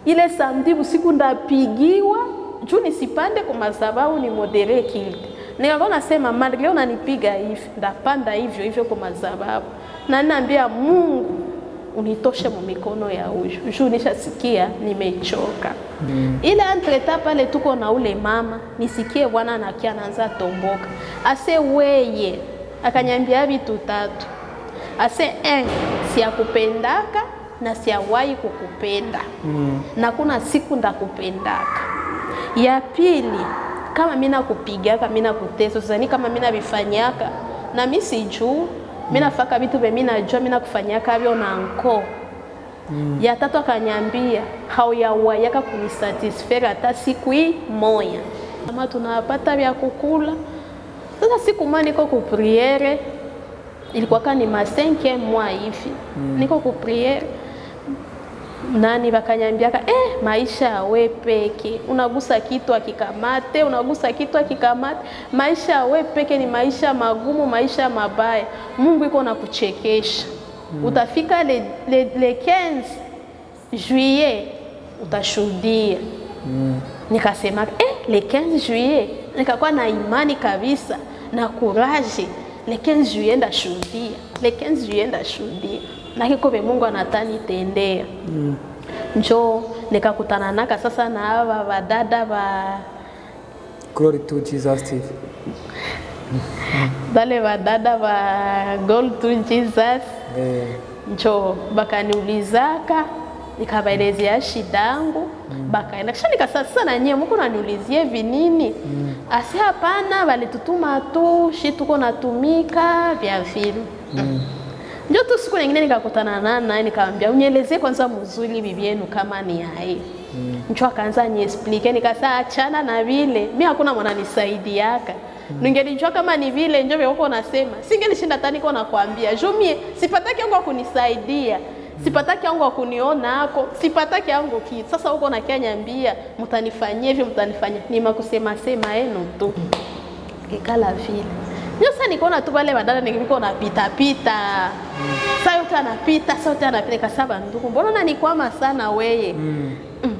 Ile samedi usiku ndapigiwa juu nisipande kwa madhabahu ni modere kilte. Nikakuwa nasema malgré unanipiga hivi ndapanda hivyo hivyo kwa madhabahu. Na ninaambia Mungu unitoshe mu mikono ya huyu. Juu nishasikia nimechoka. Ile entreta pale tuko na ule mama nisikie bwana anakia anaanza tomboka. Ase weye akanyambia vitu tatu. Ase siakupendaka na siawahi kukupenda. Na kuna siku ndakupendaka. Ya pili, kama mimi nakupigaka, mimi nakutesa, sasa kama mimi nabifanyaka na mimi sijuu, mimi nafaka vitu vya mimi najua mimi nakufanyaka hivyo na anko. Ya tatu akanyambia, hauyawayaka kunisatisfaire hata siku hii moja. Kama tunapata vya kukula. Sasa siku moja niko ku priere, ilikuwa kani ma 5e mois hivi. Niko ku priere. Nani bakanyambiaka maisha yawe peke, unagusa kitu akikamate, unagusa kitu akikamate. Maisha yawe peke ni maisha magumu, maisha mabaya. Mungu iko na kuchekesha. Utafika le 15 juillet utashuhudia. Nikasema le 15 juillet nikakuwa na imani kabisa na courage. Le 15 juillet ndashuhudia, le 15 juillet ndashuhudia. Na kiko be Mungu anatani tendea. Njoo nikakutana naka sasa na hawa wadada wa Glory to Jesus TV. Dale wadada wa Glory to Jesus. Njoo bakaniulizaka nikabaelezea shida yangu. Bakaenda kisha nikasasa na nyie mko naniulizie vinini? Asi hapana walitutuma tu shi tuko natumika vya vile. Ndio tu siku nyingine nikakutana naye nikamwambia unielezee kwanza mzuri bibi yenu kama ni hai. Njoo akaanza niexplique nikasema achana na vile. Mimi hakuna mwana nisaidiaka. Ningelijua kama ni vile njoo wewe uko unasema. Singelishinda tani niko nakwambia. Jumie sipataki yangu kunisaidia. Sipataki yangu kuniona hako. Sipataki yangu kitu. Sasa uko unakanyambia mtanifanyie hivi mtanifanyia. Ni makusema sema yenu tu. Kikala vile. Sasa nikaona tu wale wadada niko napita pita. Sasa yote anapita, sasa yote anapita kasaba ndugu. Mbona unanikwama sana wewe?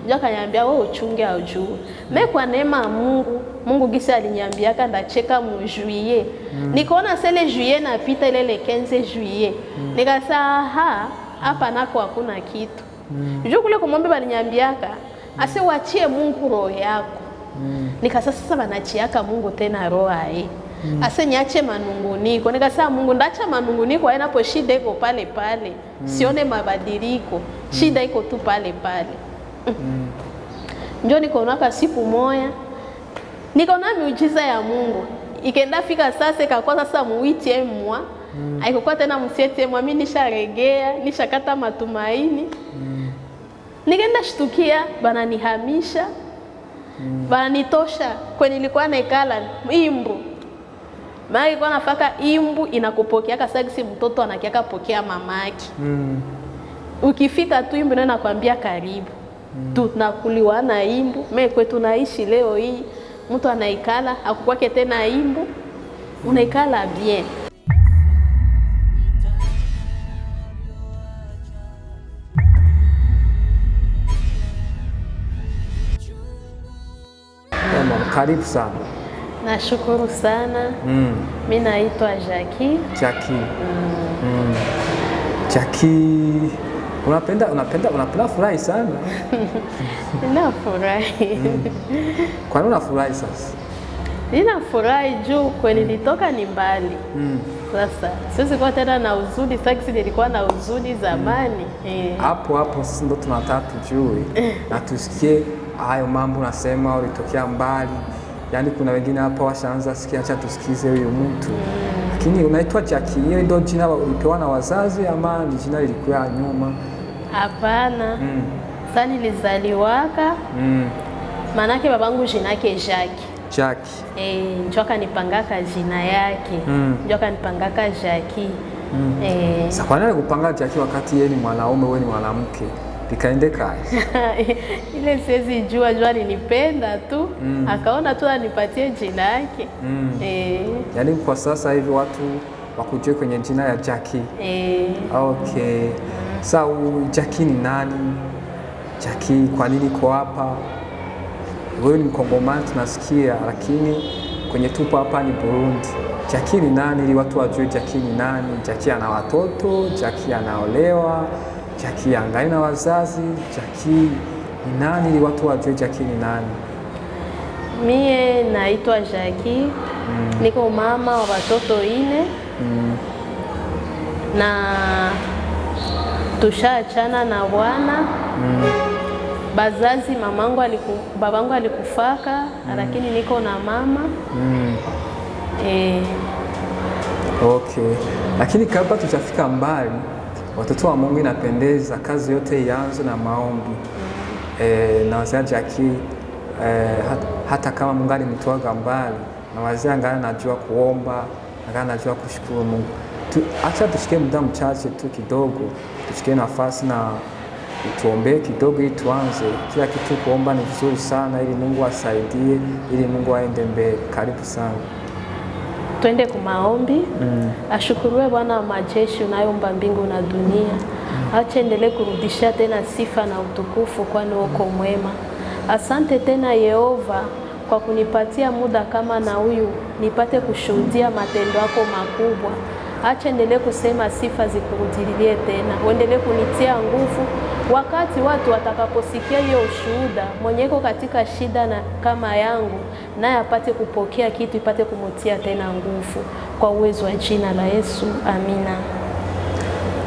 Ndio akaniambia wewe uchunge au juu. Mimi kwa neema ya Mungu, Mungu gisi aliniambiaka ndacheka mu juillet. Nikaona sele juillet napita ile le 15 juillet. Nikasema hapa nako hakuna kitu. Njoo kule kumwombe baliniambiaka, ase wachie Mungu roho yako. Nikasema sasa banachiaka Mungu tena roho yake. Ase niache manunguniko. Nikasema Mungu ndacha manunguniko hapo shida iko pale pale. Sione mabadiliko. Shida iko tu pale pale. Njoo nikaona siku moja. Nikaona miujiza ya Mungu. Ikaenda fika sasa ikakuwa sasa mu 8e mois. Haikuwa tena mu 7e mois mimi nisharegea, nishakata matumaini. Nikaenda shtukia bananihamisha. Bananitosha kwenye nilikuwa naikala Imbu. Maana ilikuwa nafaka Imbu inakupokea kasagisi mtoto anakiaka pokea mamaki. Ukifika tu Imbu ndio nakwambia karibu. Tunakuliwa na Imbu. Mimi kwetu naishi leo hii mtu anaikala akukwake tena Imbu unaikala bien. Karibu sana. Nashukuru sana. Mimi naitwa Jackie. Jackie. Unapenda furahi sana? Ninafurahi. Kwa nini unafurahi sasa? Ninafurahi juu kweli nilitoka ni mbali. Sasa sisi kwa tena na uzuri, sasa nilikuwa na uzuri zamani. Hapo sisi ndo tunataka tujue na tusikie hayo mambo unasema ulitokea mbali. Yaani kuna wengine hapa washaanza sikia acha tusikize huyo mtu. Lakini unaitwa Jackie, hiyo ndio jina ulipewa na wazazi ama ni jina lilikuwa nyuma? Hapana. Sasa nilizaliwaka. Manake babangu jina yake Jackie. Njoo akanipangaka jina yake. Njoo akanipangaka Jackie. Sasa kwa nini kupanga Jackie wakati yeye ni mwanaume wewe ni mwanamke? Pikaende kazi. Ile siwezi jua alinipenda tu. Akaona tu anipatie jina yake. Yaani kwa sasa hivi watu wakujue kwenye jina ya Jackie. Okay. Sasa Jackie ni nani? Jackie, kwa nini uko hapa? Wewe ni Mkongomani tunasikia, lakini kwenye tupo hapa ni Burundi. Jackie ni nani ili watu wajue Jackie ni nani? Jackie ana watoto, Jackie anaolewa, Jackie angali na wazazi. Jackie ni nani ili watu wajue Jackie ni nani? Mie naitwa Jackie. Niko mama wa watoto 4. Na tushaachana na bwana. Bazazi babangu alikufaka, lakini niko na mama. Okay. Lakini kabla tujafika mbali, watoto wa Mungu, inapendeza kazi yote ianze na maombi. Na wazee Jackie, hata kama Mungu alimtoa mbali, na wazee angali najua kuomba, angali najua kushukuru Mungu. Acha tushike muda mchache tu kidogo, tushike nafasi na tuombe kidogo ili tuanze. Kila kitu kuomba ni vizuri sana, ili Mungu asaidie, ili Mungu aende mbele. Karibu sana. Twende kwa maombi. Ashukuriwe Bwana wa majeshi unayeumba mbingu na dunia. Acha endelee kurudisha tena sifa na utukufu, kwani uko mwema. Asante tena Yehova kwa kunipatia muda kama na huyu nipate kushuhudia matendo yako makubwa. Acha endelee kusema sifa zikurudilie tena. Uendelee kunitia nguvu wakati watu watakaposikia hiyo ushuhuda, mwenyeko katika shida na kama yangu, naye apate kupokea kitu, ipate kumutia tena nguvu, kwa uwezo wa jina la Yesu. Amina.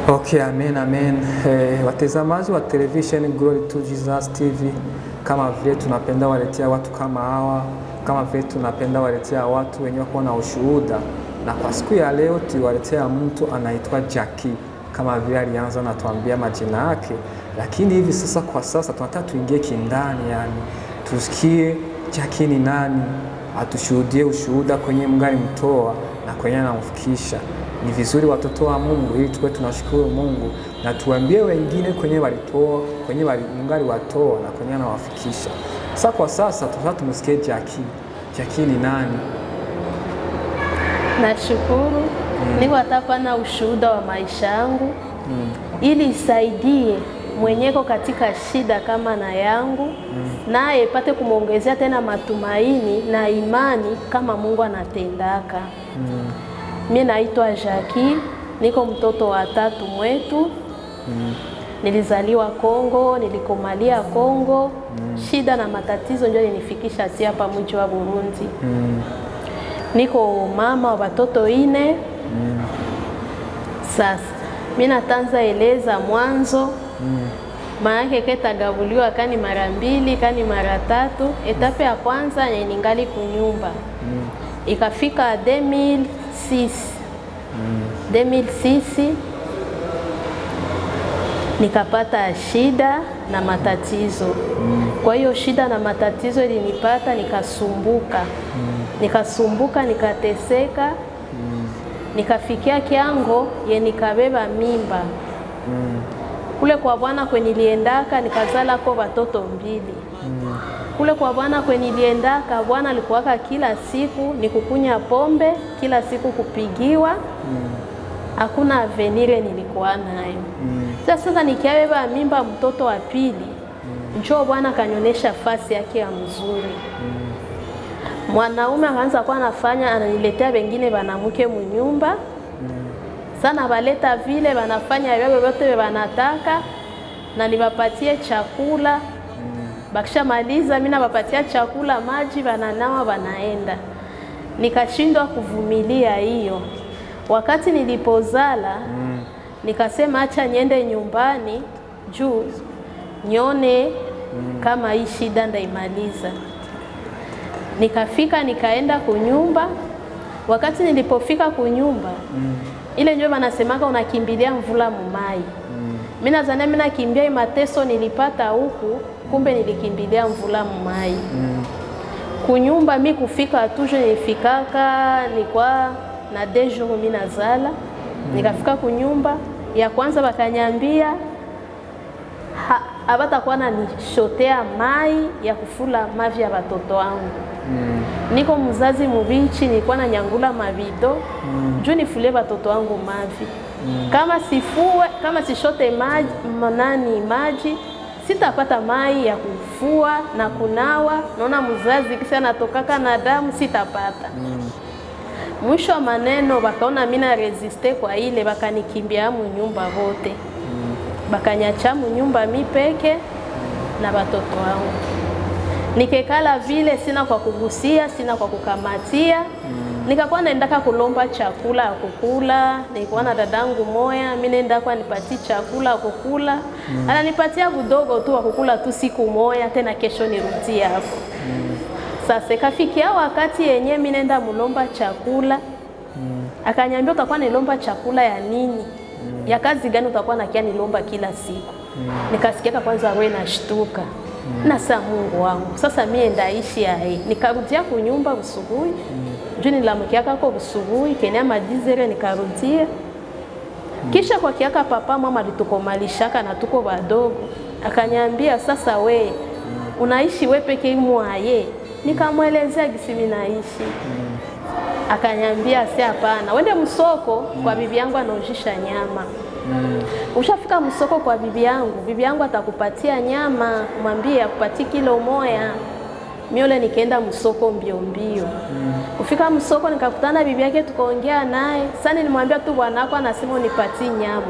Okay, amen, amen. Watazamaji wa television Glory to Jesus TV, kama vile tunapenda waletea watu kama hawa, kama vile tunapenda waletea watu wenye wako na ushuhuda, na kwa siku ya leo tuwaletea mtu anaitwa Jackie, kama vile alianza na tuambia majina yake. Lakini hivi sasa, kwa sasa tunataka tuingie kindani, yani tusikie Jackie ni nani, atushuhudie ushuhuda kwenye Mungu alimtoa na kwenye anamfikisha. Ni vizuri watoto wa Mungu, ili tuwe tunashukuru Mungu na tuambie wengine kwenye walitoa, kwenye Mungu aliwatoa na kwenye anawafikisha. Sasa kwa sasa tunataka tumsikie Jackie. Jackie ni nani? Nashukuru. Niko hapa na ushuhuda wa maisha yangu ili isaidie mwenyeko katika shida kama na yangu, naye pate kumongezea tena matumaini na imani kama Mungu anatendaka. Mimi naitwa Jackie, niko mtoto wa 3 mwetu. Nilizaliwa Kongo, nilikomalia Kongo. Shida na matatizo ndio ninifikisha hapa mji wa Burundi. Niko mama wa watoto 4. Sasa mimi natanza eleza mwanzo. Maana ketagabuliwa kani mara 2, kani mara 3. Etape ya kwanza ni ningali kunyumba. Ikafika 2006. 2006 nikapata shida na matatizo. Kwa hiyo shida na matatizo ilinipata, nikasumbuka. Nikasumbuka, nikateseka. Nikafikia kiango ye nikabeba mimba. Kule kwa Bwana kwenye niliendaka nikazala kwa watoto 2. Kule kwa Bwana kwenye niliendaka, Bwana alikuwaka kila siku nikukunya pombe, kila siku kupigiwa. Hakuna avenire nilikuwa nayo. Sasa nikiabeba mimba mtoto wa 2, njoo Bwana kanyonesha fasi yake ya mzuri. Mwanaume akaanza kuwa anafanya, ananiletea wengine banamuke munyumba. Sana baleta vile banafanya yao yote wanataka, na niwapatie chakula. Bakisha maliza mimi nawapatia chakula, maji, bananawa, banaenda. Nikashindwa kuvumilia hiyo. Wakati nilipozala, nikasema acha niende nyumbani juu nione kama hii shida ndaimaliza. Nikafika, nikaenda kunyumba. Wakati nilipofika kunyumba, ile ndio wanasemaka unakimbilia mvula mumai. Mimi nadhani mimi nakimbia mateso nilipata huku, kumbe nilikimbilia mvula mumai. Kunyumba mimi kufika tuje nifikaka nilikuwa na 2 jours mimi nazala. Nikafika kunyumba ya kwanza bakanyambia abatakuwa na nishotea mai ya kufula mavi ya watoto wangu. Niko mzazi mubichi, nilikuwa na nyangula mabido juu nifule watoto wangu mavi. Kama sifue, kama sishote maji, maji sitapata mai ya kufua na kunawa, naona mzazi kisha natokaka na damu sitapata. Mwisho wa maneno bakaona mimi na resiste kwa ile, bakanikimbia mu nyumba wote. Bakanyacha mu nyumba mi peke na watoto wangu. Nikekala vile sina kwa kugusia, sina kwa kukamatia. Nikakuwa naendaka kulomba chakula ya kukula, nilikuwa na dadangu moya, mimi nenda kwa nipatie chakula ya kukula. Ananipatia kidogo tu wa kukula tu siku moya, tena kesho nirudie hapo. Sasa ikafikia wakati yenyewe mimi nenda mulomba chakula. Akaniambia utakuwa nilomba chakula ya nini? Ya kazi gani utakuwa nakia nilomba kila siku? Nikasikia kwanza wewe nashtuka. Na sasa Mungu wangu, sasa mimi ndaishi hai. Nikarudia kunyumba usubuhi. Juu nilamkiaka kwa usubuhi, kenya madizere nikarudia. Kisha kwa kiaka papa mama alitukomalishaka na tuko wadogo. Akaniambia sasa we unaishi wewe peke mwaye. Nikamwelezea gisi mimi naishi. Akaniambia si hapana, wende msoko kwa bibi yangu anaojisha nyama. Ushafika msoko kwa bibi yangu atakupatia nyama, mwambie akupatie kilo moja. Miole nikaenda msoko mbio. Kufika msoko nikakutana bibi yake tukaongea naye. Sasa nilimwambia tu bwanako anasema unipatie nyama.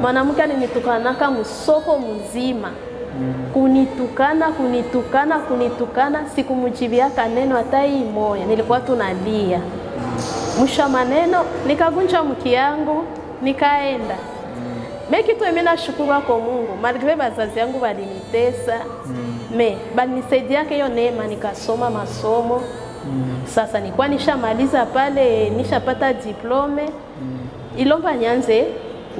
Mwanamke alinitukanaka msoko mzima. Kunitukana sikumjibia kaneno hata hii moja. Nilikuwa tunalia. Mwisho maneno nikagunja mki yangu nikaenda. Meki tu mimi nashukuru kwa Mungu. Malgré bazazi yangu walinitesa. Balinisaidia hiyo neema nikasoma masomo. Sasa nilikuwa nishamaliza pale, nishapata diplome. Ilomba nianze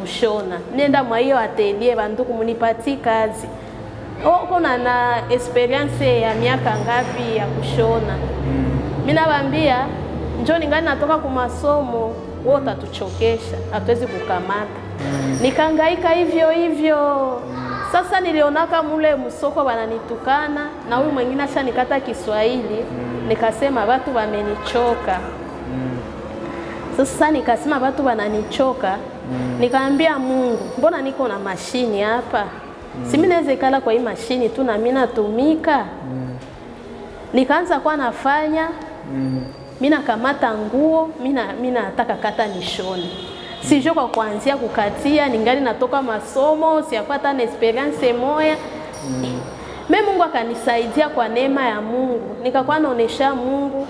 kushona. Nenda mwa hiyo atelier banduku munipatie kazi. Kuna na experience ya miaka ngapi ya kushona. Mimi nawaambia njoo ningali natoka kwa masomo, wewe utatuchokesha, hatuwezi kukamata. Nikahangaika hivyo. Sasa nilionaka mule msoko wananitukana na huyu mwingine acha nikata Kiswahili, nikasema watu wamenichoka. Sasa nikasema watu wananichoka, nikaambia Mungu, mbona niko na mashini hapa? Si mimi naweza kala kwa hii mashini tu na mimi natumika. Nikaanza kwa nafanya, mimi nakamata nguo, mimi nataka kata nishone. Sijui kwa kuanzia kukatia, ningali natoka masomo, siyapata na experience moya. Mungu akanisaidia kwa neema ya Mungu. Nikakuwa naonesha Mungu,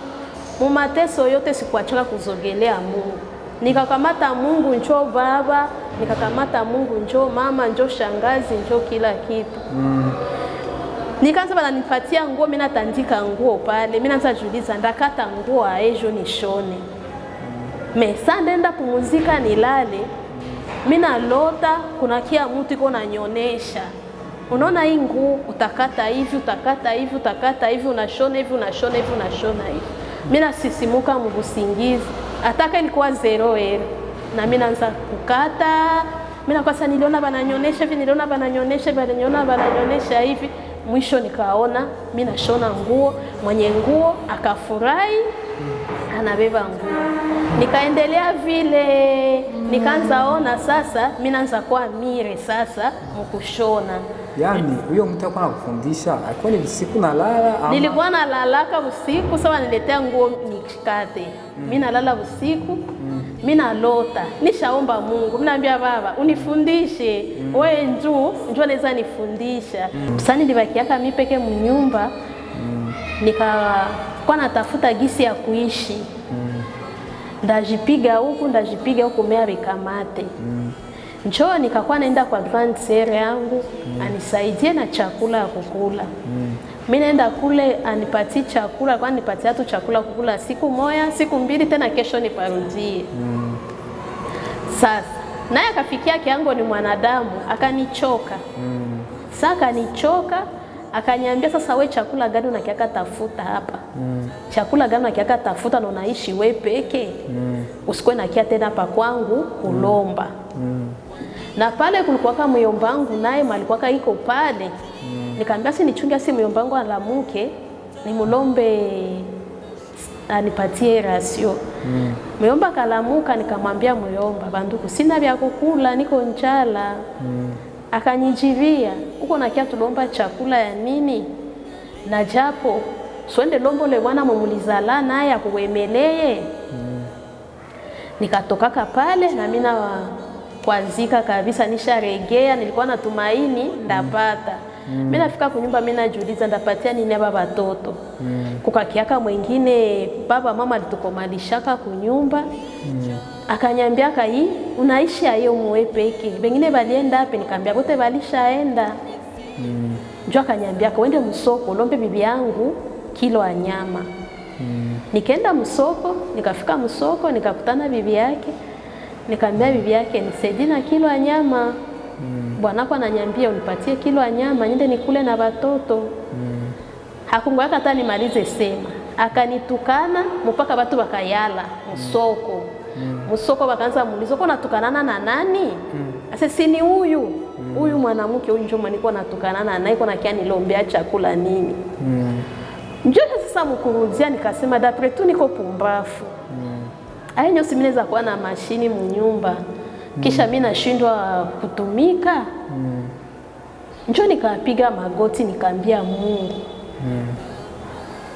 mumateso yote sikuachoka kuzogelea Mungu. Nikakamata Mungu njoo baba, nikakamata Mungu njoo mama, njoo shangazi, njoo kila kitu. Nikaanza bananipatia nguo, mimi natandika nguo pale. Mimi naanza kujiuliza ndakata nguo aejo nishone. Sasa ndenda pumuzika nilale. Mimi nalota kuna kia mtu iko nanyonyesha. Unaona hii nguo utakata hivi, unashona hivi. Mimi nasisimuka mbusingizi. Ataka ilikuwa 0 na mimi naanza kukata. Mimi nakosa niliona bananyonyesha hivi, mwisho nikaona mimi nashona nguo, mwenye nguo akafurahi, anabeba nguo. Nikaendelea vile, nikaanza ona sasa mimi naanza kuwa mire sasa mkushona. Yaani huyo mtu alikuwa anakufundisha, alikuwa ni usiku nalala ama? Nilikuwa nalalaka usiku, sawa niletea nguo nikate. Mimi nalala usiku, mimi nalota. Nishaomba Mungu, mimi naambia baba, unifundishe. Wewe njoo naweza nifundisha. Sasa nilibakiaka mimi peke mnyumba. Nikakuwa natafuta gisi ya kuishi. Ndajipiga huku mea bikamate. Njoo nikakuwa naenda kwa grand sœur yangu, anisaidie na chakula ya kukula. Mimi naenda kule anipatie chakula, kwa anipatia tu chakula kukula siku moja, siku mbili tena kesho niparudie. Sasa naye akafikia kiango ni mwanadamu, akanichoka. Sasa akanichoka, akaniambia sasa we chakula gani unakiaka tafuta hapa? Chakula gani unakiaka tafuta na unaishi we peke? Usikwe nakia tena hapa kwangu kulomba. Na pale kulikuwa kama myomba wangu naye malikuwa iko pale. Nikamwambia si nichunge si myomba wangu alamuke, nimulombe anipatie rasio. Myomba kalamuka, nikamwambia myomba, banduku sina vya kukula, niko njala. Akanijivia, uko nakia tulomba chakula ya nini? Na japo swende lombo le bwana mumulizala naye akuwemeleye. Nikatokaka pale na mina kwazika kabisa, nisharegea, nilikuwa natumaini ndapata. Mimi nafika kunyumba, mimi najiuliza ndapatia nini hapa watoto. Kukakiaka mwingine baba mama alitukomalishaka kunyumba. Akanyambia kai unaishi ayo mwe peke. Bengine balienda hapi, nikamwambia bote balishaenda. Njoo akanyambia kwende msoko lombe bibi yangu kilo ya nyama. Nikaenda msoko, nikafika msoko, nikakutana bibi yake. Nikamwambia bibi yake nisaidie na kilo ya nyama. Bwanako ananiambia unipatie kilo ya nyama niende nikule na watoto. Hakungoja hata nimalize sema. Akanitukana mpaka watu wakayala msoko. Msoko wakaanza muuliza uko natukanana na nani? Ase si ni huyu. Huyu mwanamke huyu njoo nilikuwa natukanana naye, iko nakia nilombea chakula nini? Njoo sasa mkuruzia, nikasema dapre tu niko pumbafu. Ayenyo simineza kuwa na mashini munyumba. Kisha mimi nashindwa kutumika. Njoo nikapiga magoti nikaambia Mungu.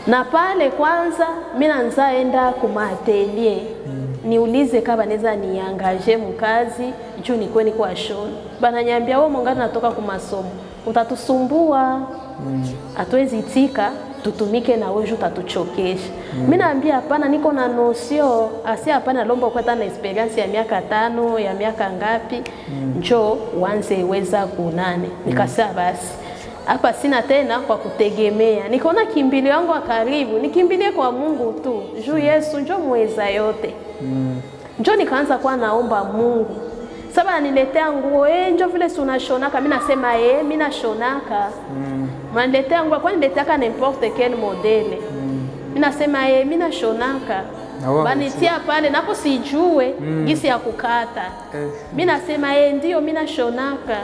Na pale kwanza mimi naanza enda kuma atelier. Niulize kama naweza niangaje mkazi juu niko ni kwa shona. Bana nyambia wewe mongana natoka kwa masomo. Utatusumbua. Hatuwezi tika tutumike na wewe utatuchokesha. Mimi naambia hapana, niko na nosio, asi hapana lomba kupata na experience ya miaka 5 ya miaka ngapi. Njoo uanze weza kunane. Nikasema basi hapa sina tena kwa kutegemea. Nikaona kimbilio yangu karibu, nikimbilie kwa Mungu tu. Juu Yesu njoo muweza yote. Njoo nikaanza kwa naomba Mungu. Sasa aniletea nguo, njoo vile si unashonaka, mimi nasema mimi nashonaka. Maniletea nguo, kwa niletaka n'importe quel modele. Mimi nasema mimi nashonaka. Banitia pale napo sijue gisi ya kukata. Mimi nasema ndio mimi nashonaka.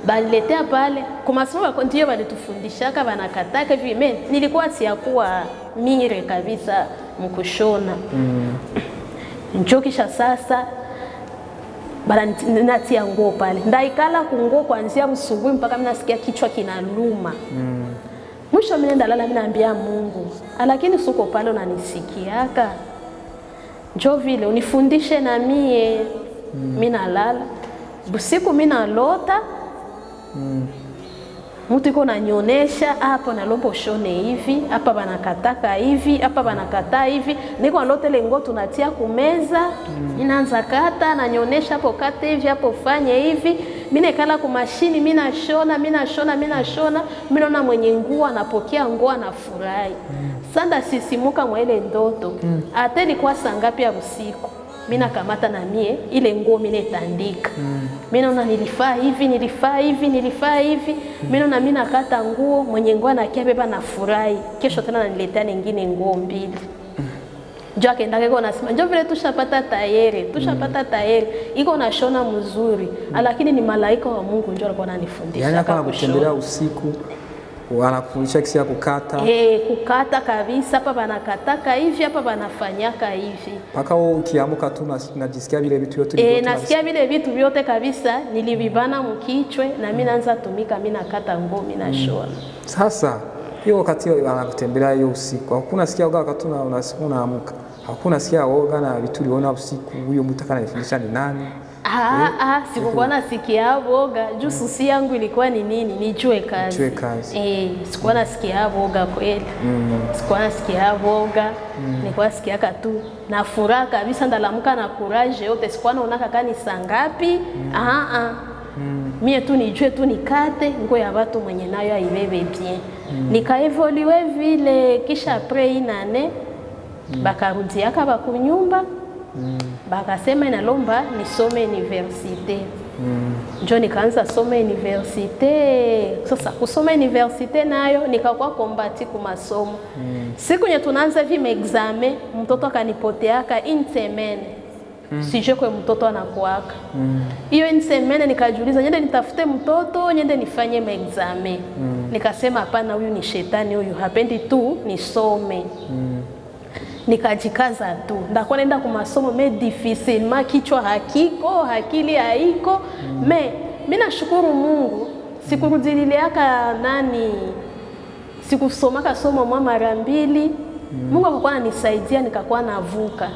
Baniletea pale kwa masomo ndio walitufundishaka banakataka hivi. Mimi nilikuwa siyakuwa mire kabisa mkushona. Njoo kisha sasa bala natia nguo pale. Ndaikala kunguo kuanzia msubuhi mpaka mimi nasikia kichwa kinaluma. Mwisho mimi nenda lala, mimi naambia Mungu, lakini suko pale unanisikiaka. Njoo vile unifundishe na mie. Mimi nalala. Usiku mimi nalota. Mtu iko nanyonyesha hapo na lombo shone hivi, hapa banakataka hivi, hapa banakataa hivi. Niko nalote lengo tunatia kumeza, ninaanza kata na nyonyesha hapo kata hivi, hapo fanye hivi. Mimi nekala kwa mashini, mimi nashona. Mimi naona mwenye nguo anapokea nguo anafurahi. Sanda sisimuka mwa ile ndoto. Hata ilikuwa saa ngapi ya usiku. Mimi nakamata na mie ile nguo mimi netandika. Mimi naona nilifaa hivi. Mimi naona mimi nakata nguo, mwenye nguo anakia beba na furahi. Kesho tena ananiletea nyingine nguo 2. Njoo akaenda keko nasema njoo vile tushapata tayari. Iko na shona mzuri. Lakini ni malaika wa Mungu njoo alikuwa ananifundisha. Yaani hapa nakutembelea usiku. Wanakufundisha kisi ya kukata. Kukata kabisa, hapa banakataka hivi, hapa banafanyaka hivi. Paka wewe ukiamuka tu unajisikia vile vitu vyote nasikia vile vitu vyote kabisa, nilivibana mkichwe na mimi naanza tumika, mimi nakata nguo, mimi nashona. Sasa hiyo wakati wanakutembelea hiyo usiku, hakuna sikia oga wakati unaamka. Hakuna sikia oga na vitu uliona usiku, huyo mtu akanifundisha ni nani? Sikuwa nasikia boga. Juu susi yangu ilikuwa ni nini? Nijue kazi. Sikuwa nasikia boga kweli. Sikuwa nasikia boga. Nilikuwa nasikia tu na furaha kabisa, ndalamuka na courage yote. Sikuwa naona kaka ni saa ngapi. Mie tu nijue tu nikate nguo ya watu mwenye nayo aibebe bien. Nikaevolue vile, kisha après une année bakarudiaka bakunyumba. Bakasema inalomba nisome universite. Njoo nikaanza soma universite. Sasa kusoma universite nayo nikakuwa kombati kwa masomo. Siku nye tunaanza hivi examen, mtoto akanipoteaka une semaine. Sijue kwa mtoto anakuaka. Hiyo une semaine nikajiuliza nyende nitafute mtoto, nyende nifanye examen. Nikasema hapana, huyu ni shetani, huyu hapendi tu nisome. Nikajikaza tu. Ndakuwa naenda kwa masomo difficile, kichwa hakiko, akili haiko. mimi nashukuru Mungu sikurudiliaka nani sikusomaka somo mwa mara mbili. Mungu akakuwa ananisaidia nikakuwa navuka.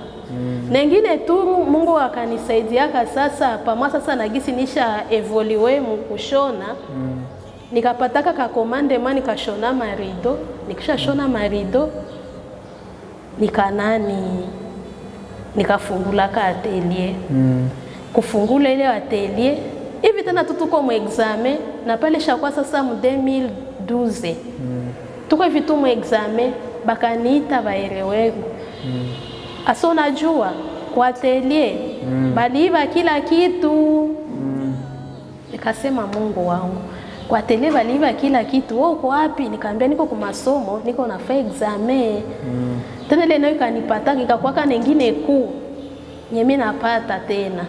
Nengine turu Mungu akanisaidiaka sasa pamwa sasa nagisi nisha evolue mkushona. Nikapataka ka komande mwa nikashona marido, nikisha shona marido nikafungula ka atelier. Kufungula ile atelier hivi tena tuko mu examen na pale shakwa sasa mu 2012. Tuko hivi tu mu examen bakaniita baerewengu. Asa unajua kwa atelier baliiba kila kitu. Nikasema Mungu wangu, kwa atelier baliiba kila kitu. Wewe uko wapi? Nikamwambia niko kwa masomo, niko na fanya examen. Tena ile nayo kanipata kikakwaka nyingine kuu. Nyemi napata tena.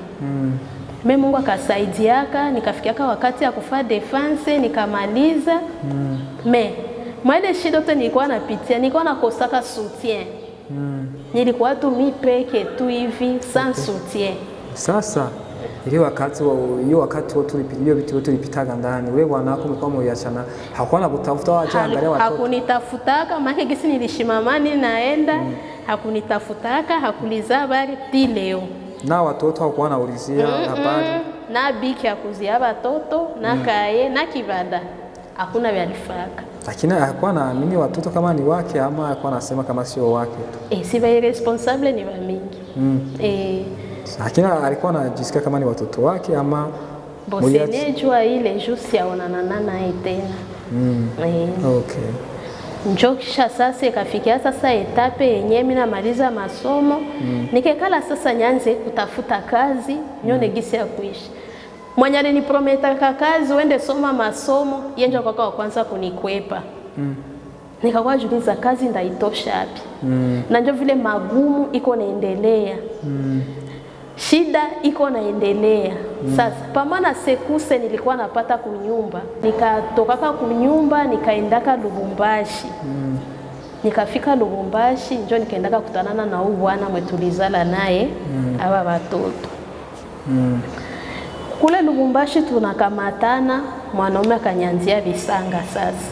Mimi Mungu akasaidiaka nikafikiaka wakati ya kufanya defense nikamaliza. Mwele shida yote nilikuwa napitia, nilikuwa nakosaka soutien. Nilikuwa tu mimi peke tu hivi sans soutien. Sasa ile wakati wote hiyo vitu yote vilipitaga ndani, wewe bwana wako mlikuwa mliachana, hakuwa na kutafuta waje angalia watoto? Hakunitafutaka maana gisi nilishimamani naenda, hakunitafutaka, hakuliza habari ti leo. Na watoto hawakuwa naulizia habari? Na biki akuzia watoto na kae na kibada hakuna vyalifaka. Lakini hakuwa naamini watoto kama ni wake ama hakuwa nasema kama sio wake tu? Si ba irresponsible ni ba mingi. Lakini alikuwa anajisikia kama ni watoto wake ama bosenejwa ile jusi yaonana naye tena. Okay. Njoo kisha sasa ikafikia sasa etape yenyewe mimi namaliza masomo. Nikekala sasa nyanze kutafuta kazi, nione gisi ya kuishi. Mwenye aliniprometa kazi uende soma masomo, yenja kwa kwanza kunikwepa. Nikakuwa juliza kazi ndaitosha wapi? Na ndio vile magumu iko naendelea. Shida iko naendelea. Sasa pamana sekuse nilikuwa napata kunyumba. Nikatokaka kunyumba nikaendaka Lubumbashi. Nikafika Lubumbashi njoo nikaendaka kutanana na huyu bwana mwetulizala naye aba watoto. Kule Lubumbashi tunakamatana, mwanaume akanyanzia visanga sasa.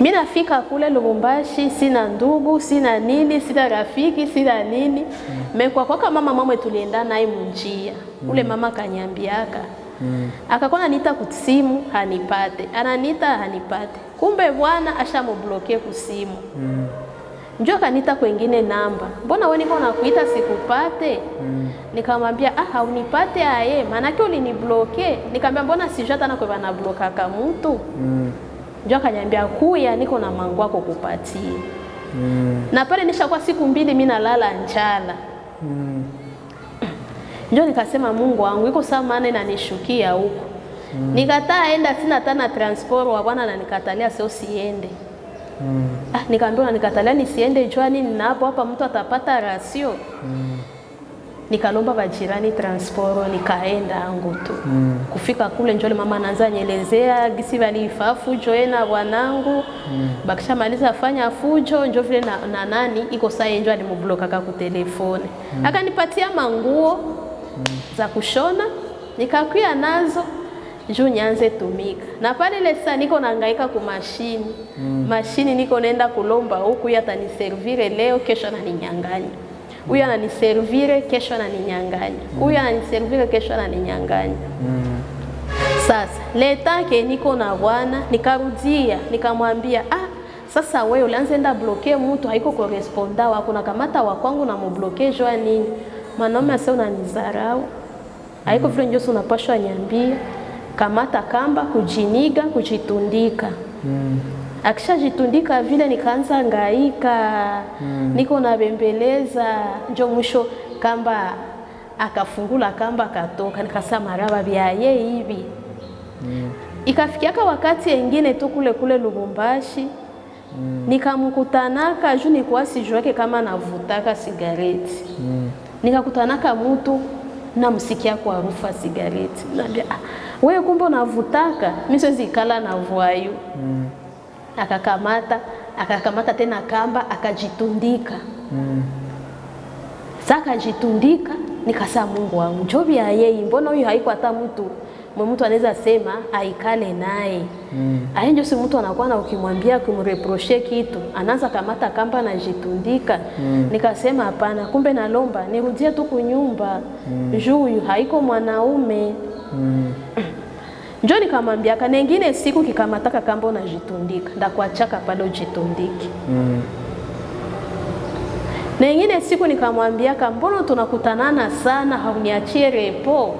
Mimi nafika kule Lubumbashi sina ndugu, sina nini, sina rafiki, sina nini. Kwa mama tulienda naye munjia. Ule mama kanyambiaka. Akakuwa ananiita kusimu hanipate. Ananiita hanipate. Kumbe bwana ashamubloke kusimu. Njoo kanita kwengine namba. Mbona wewe niko nakuita sikupate? Nikamwambia haunipate aye, maana yake ulinibloke. Nikamwambia mbona sijui hata na kwa bana bloka kama mtu. Njoo akaniambia kuya niko na mangu wako kupatia. Na pale nishakuwa siku 2 mimi nalala njala. Njoo nikasema Mungu wangu iko sawa maana inanishukia huko. Nikataa enda sina tena transport wa bwana na nikatalia sio siende. Nikamwambia nikatalia nisiende jua nini na hapo hapa mtu atapata rasio. Nikalomba bajirani transport nikaenda angu tu. Kufika kule njole mama anaanza nyelezea gisi balifa fujo na bwanangu. Bakisha maliza fanya fujo njoo vile na nani iko saa njoo alimubloka kwa telefone. Akanipatia manguo za kushona nikakuya nazo juu nyanze tumika. Na pale ile saa niko nahangaika kwa mashini. Mashini niko naenda kulomba huku yataniservire leo kesho ananinyang'anya. Huyu ananiservire kesho ananinyang'anya. Huyu ananiservire kesho ananinyang'anya. Sasa leta ke niko na bwana nikarudia nikamwambia sasa wewe ulianza enda bloquer mtu haiko corresponda wako na kamata wa kwangu na mbloquer jua nini? Mwanaume asa unanizarau. Haiko vile ndio unapashwa nyambia kamata kamba kujiniga kujitundika. Akishajitundika vile nikaanza ngaika. Niko na bembeleza njoo mwisho kamba akafungula kamba katoka nikasema maraba biaye hivi. Ikafikiaka wakati wengine tu kule Lubumbashi. Nikamkutanaka juu nilikuwa sijui yake kama navutaka sigareti. Nikakutanaka mtu na msikia kwa harufa sigareti. Naambia wewe kumbe unavutaka? Mimi siwezi kala na vuayu. Akakamata tena kamba akajitundika. Saka jitundika Nikasema Mungu wangu, jobi ya yeye, mbona huyu haiko hata mtu anaweza sema aikale naye. Ayenjo si mtu anakuwa na ukimwambia kumreproche kitu, anaanza kamata kamba na jitundika. Nikasema hapana, kumbe nalomba nirudie tu kunyumba. Juu haiko mwanaume. Njoo nikamwambia kana nyingine siku kikamataka kamba na jitundika, ndakuachaka pale ujitundike. Na nyingine siku nikamwambia mbona tunakutanana sana hauniachie repo.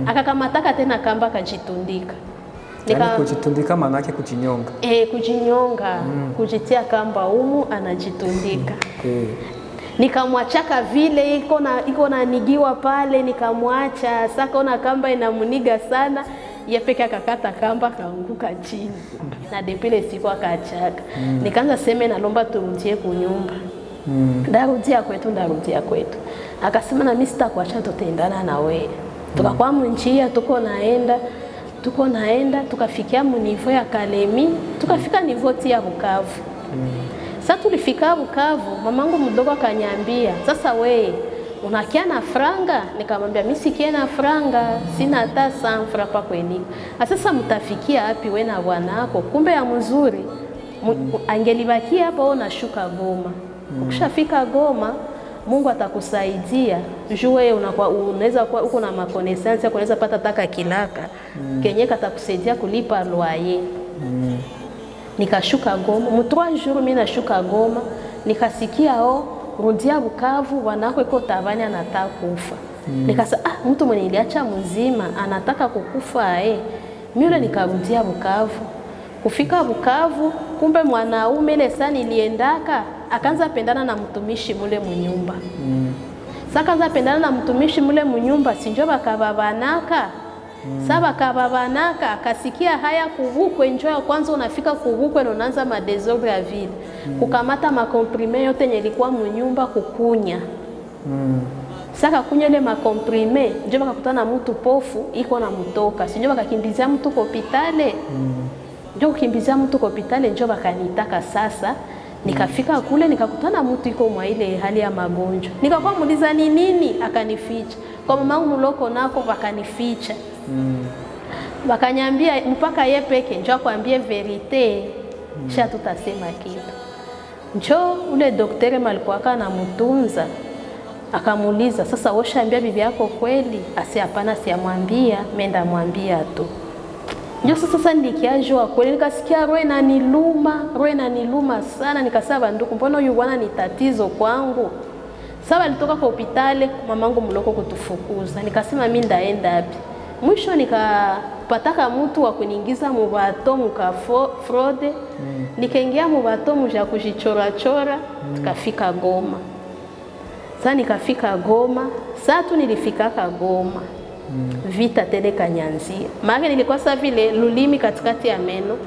Akakamataka tena kamba kajitundika. Kujitundika maana yake kujinyonga. Kujinyonga, kujitia kamba umu anajitundika. Nikamwachaka vile iko na nigiwa pale, nikamwacha. Sasa ona kamba inamuniga sana, yepeke akakata kamba kaanguka chini. Na depile siku akachaka. Nikaanza sema nalomba turudie kunyumba. Ndarudia kwetu. Akasema na mimi sitakuacha, tutaendana na wewe. Tukakuwa mnjia tuko naenda tukafikia munivo ya Kalemi, tukafika nivoti ya Bukavu. Sasa tulifika Bukavu, mamangu mdogo akanyambia, sasa we unakia na franga? Nikamwambia mimi sikie na franga, sina hata sanfra pa kweni. Sasa mtafikia wapi wewe na bwanako? Kumbe ya mzuri angelibakia hapa unashuka Goma. Ukishafika Goma Mungu atakusaidia. Jue unaweza kuwa uko na makonesansi, unaweza pata taka kilaka. Kenye katakusaidia kulipa loyer. Nikashuka Goma, mu 3 jours mimi nashuka Goma, nikasikia rudia Bukavu wanako iko tabani anataka kufa. Nikasa mtu mwenye iliacha mzima anataka kukufa Mimi nikarudia Bukavu. Kufika Bukavu, kumbe mwanaume ile sana niliendaka akaanza pendana na mtumishi mule munyumba. Sasa kaanza pendana na mtumishi mule munyumba, sinjo bakababanaka. Sasa bakababanaka akasikia haya kuvukwe, njoo kwanza unafika kuvukwe na unaanza madesordre ya vile. Kukamata makomprime yote nilikuwa munyumba kukunya. Sasa kunya ile makomprime, njoo bakakutana mtu pofu iko na mtoka. Sinjo bakakimbizia mtu kwa hospitali. Njoo kukimbizia mtu kwa hospitali, njoo bakanitaka sasa. Nikafika kule nikakutana mtu iko mwa ile hali ya magonjwa. Nikakuwa muuliza ni nini, akanificha. Kwa mamangu mloko nako bakanificha. Bakanyambia mpaka yeye peke njoo akwambie verite. Kisha tutasema kitu. Njoo ule daktari malikuwa kana mtunza. Akamuuliza sasa washaambia bibi yako kweli? Asi hapana, siamwambia, menda mwambia tu. Ndio sasa nilikiajua kweli, nikasikia roho inaniluma sana. Nikasema ndugu, mbona huyu bwana ni tatizo kwangu? Sasa alitoka kwa hospitali mamangu mloko kutufukuza. Nikasema mimi ndaenda wapi? Mwisho nikapataka mtu wa kuniingiza mu bato muka fraude. Nikaingia mu bato muja kujichora chora, tukafika Goma. Sasa nikafika Goma, sasa tu nilifika Goma. Vita tele kanyanzia. Maana nilikuwa sasa vile lulimi katikati ya meno.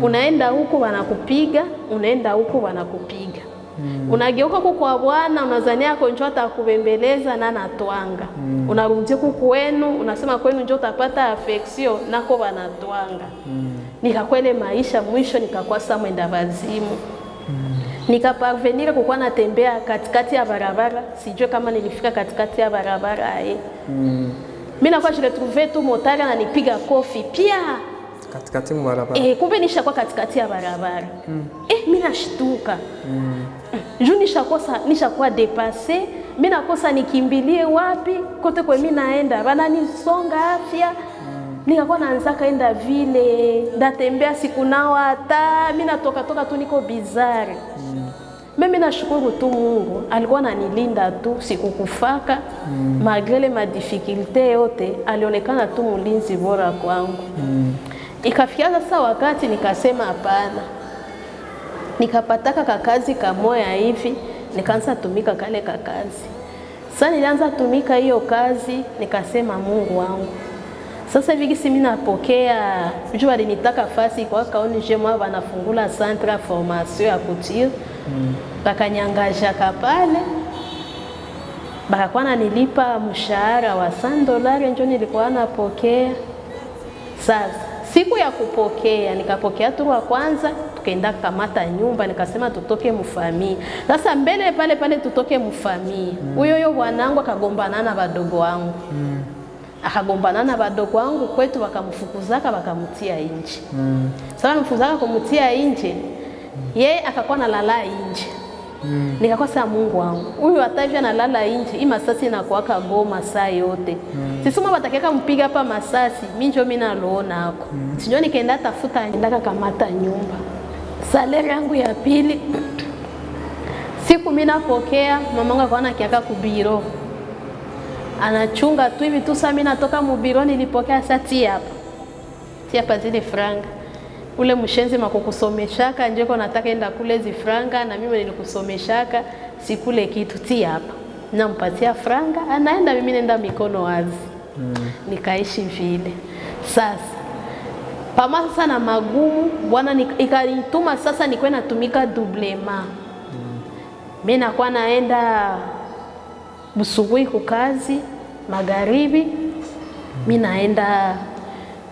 Unaenda huko wanakupiga, unaenda huko wanakupiga. Unageuka kwa bwana, unazania yako njoo atakubembeleza na natwanga. Unarudi huko kwenu, unasema kwenu njoo utapata affection nako wanatwanga. Nikakwele maisha, mwisho nikakuwa sasa mwenda wazimu. Nikaparvenir kukuwa natembea katikati ya barabara, sijue kama nilifika katikati ya barabara Mimi nakuwa je retrouver tu motari ananipiga kofi pia katikati ya barabara. Kumbe nishakuwa katikati ya barabara. Mimi nashtuka. Juu nishakuwa dépassé, mimi nakosa nikimbilie wapi? Kote kwa mimi naenda, wananisonga afya. Nikakuwa naanza kaenda vile, ndatembea siku nao hata mimi natoka tu niko bizarre. Mimi nashukuru tu Mungu, alikuwa ananilinda tu, sikukufaka. Malgré les difficultés yote, alionekana tu mlinzi bora kwangu. Ikafikia sasa wakati nikasema hapana. Nikapataka kakazi kamoya hivi, nikaanza tumika kale kakazi. Sasa nilianza tumika hiyo kazi, nikasema Mungu wangu. Sasa hivi kisi mimi napokea, jua alinitaka fasi kwa kaoni jema wanafungula centre de formation ya couture. Bakanyangaja kapale. Bakakuwa nilipa mshahara wa $100 njoo nilikuwa napokea. Sasa siku ya kupokea nikapokea tu wa kwanza, tukaenda kamata nyumba, nikasema tutoke mfamii. Sasa mbele pale tutoke mfamii. Huyo bwanangu akagombana na badogo wangu. Akagombana na badogo wangu kwetu, wakamfukuzaka wakamtia nje. Sasa mfukuzaka kumtia nje, yeye akakuwa nalala nje. Nikakosa Mungu wangu. Huyu atavya nalala nje, hii masasi na kuwaka goma saa yote. Sisi mwa batakeka mpiga hapa masasi, mimi ndio mimi naloona hako. Sijui nikaenda tafuta ndaka kamata nyumba. Salary yangu ya pili siku mimi napokea, mamangu akaona kiaka kubiro. Anachunga tu hivi tu, sasa mimi natoka mubiro, nilipokea sati hapa. Tia hapa zile franga. Ule mshenzi makukusomeshaka njeko nataka enda kule zifranga, na mimi nilikusomeshaka sikule kitu, tia hapa. Nampatia franga, anaenda, mimi nenda mikono wazi. Nikaishi vile. Sasa pamoja sana magumu, Bwana ikanituma sasa nikuwe natumika doublema. Mimi nakuwa naenda busubuhi kukazi, magharibi mimi naenda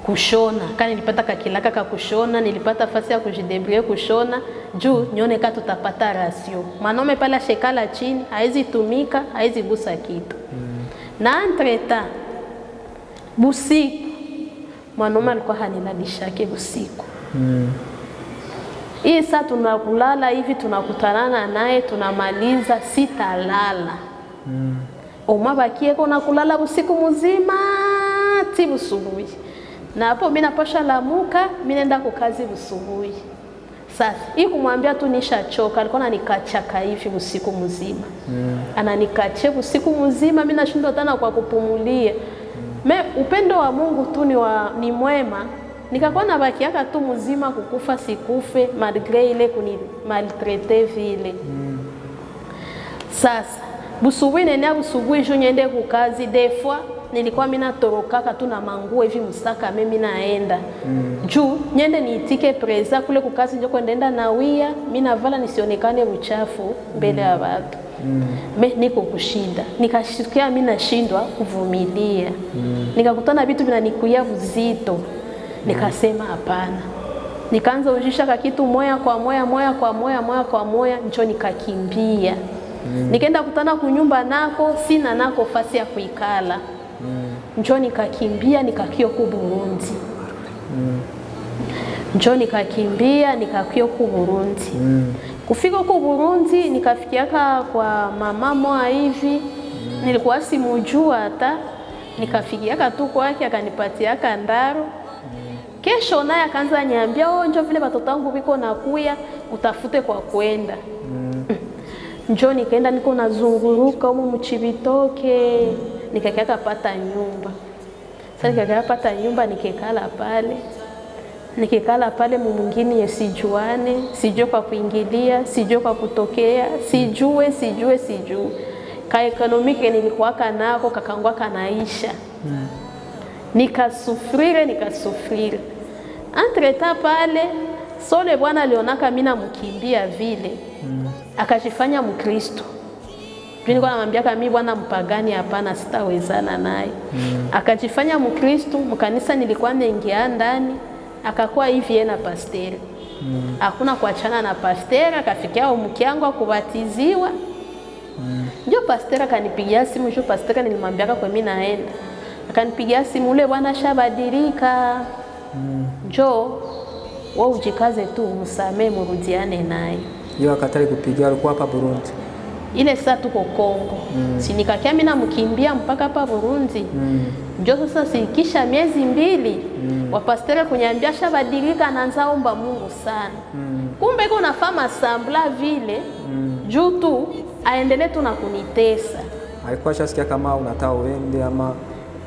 kushona. Kani nilipata kakilaka kakushona, nilipata fasi ya kujidebrie kushona, juu nione ka tutapata rasio. Mwanaume pala shekala chini, haizi tumika, haizi gusa kitu. Na entreta busiku, mwanaume alikuwa hanilabishake busiku. Hii saa tunakulala hivi, tunakutanana naye, tunamaliza, sitalala. Umabakie kuna kulala usiku mzima ti busubuhi. Na hapo mimi napasha lamuka, mimi nenda kukazi busubuhi. Sasa hii kumwambia tu nishachoka, alikuwa ananikachaka hivi usiku mzima. Ananikache usiku mzima, mimi nashindwa tena kwa kupumulia. Upendo wa Mungu tu ni mwema. Nikakuwa nabakiaka tu mzima, kukufa sikufe, malgré ile kuni maltraiter vile. Sasa busubuhi nene busubuhi jo nyende kukazi, des fois nilikuwa mimi natorokaka tu na manguo hivi msaka, mimi naenda juu nyende niitike preza kule kukazi, ndio kwenda nawia, mimi navala nisionekane uchafu mbele ya watu. Niko kushinda, nikashikia mimi nashindwa kuvumilia. Nikakutana vitu vinanikuia uzito, nikasema hapana. Nikaanza ujisha kitu moya kwa moya, njo nikakimbia. Nikaenda kutana kunyumba nako, sina nako fasi ya kuikala. Njo nikakimbia, nikakio ku Burundi. Njo nikakimbia, nikakio ku Burundi. Kufika ku Burundi, nikafikiaka kwa mama moa hivi. Nilikuwa simujua hata. Nikafikiaka tu kwake, akanipatiaka ndaro. Kesho naye akaanza niambia, njo vile watoto wangu biko nakuya, utafute kwa kwenda. Njo nikaenda, niko nazunguruka huko mchibitoke, nikakaa pata nyumba. Sasa nikakaa pata nyumba, nikikala pale mwingine yesijuane, sijue kwa kuingilia, sijue kwa kutokea, sijue. Ka ekonomike nilikuwaka nako kakangwa kanaisha. Nikasufrire. Entreta pale, sole bwana alionaka mimi namkimbia vile. Akajifanya Mkristo. Nilikuwa namwambia kama mimi bwana mpagani hapana, sitawezana naye. Akajifanya Mkristo, mkanisa nilikuwa naingia ndani, akakuwa hivi na pasteri. Hakuna kuachana na pasteri, akafikia umkiangu kubatiziwa. Ndio pasteri akanipigia simu, ndio pasteri nilimwambia kwa mimi naenda. Akanipigia simu, ule bwana shabadilika. Njoo wewe ujikaze tu, msamee, murudiane naye. Yeye akatali kupigia, alikuwa hapa Burundi. Ile saa tuko Kongo. Si nikakia mimi namkimbia mpaka hapa Burundi. Njoo sasa sikisha miezi 2, wapasteri kuniambia shabadilika, anaanza omba Mungu sana. Kumbe iko nafanya sambla vile, juu tu aendelee tu na kunitesa. Alikuwa shasikia kama unataka uende ama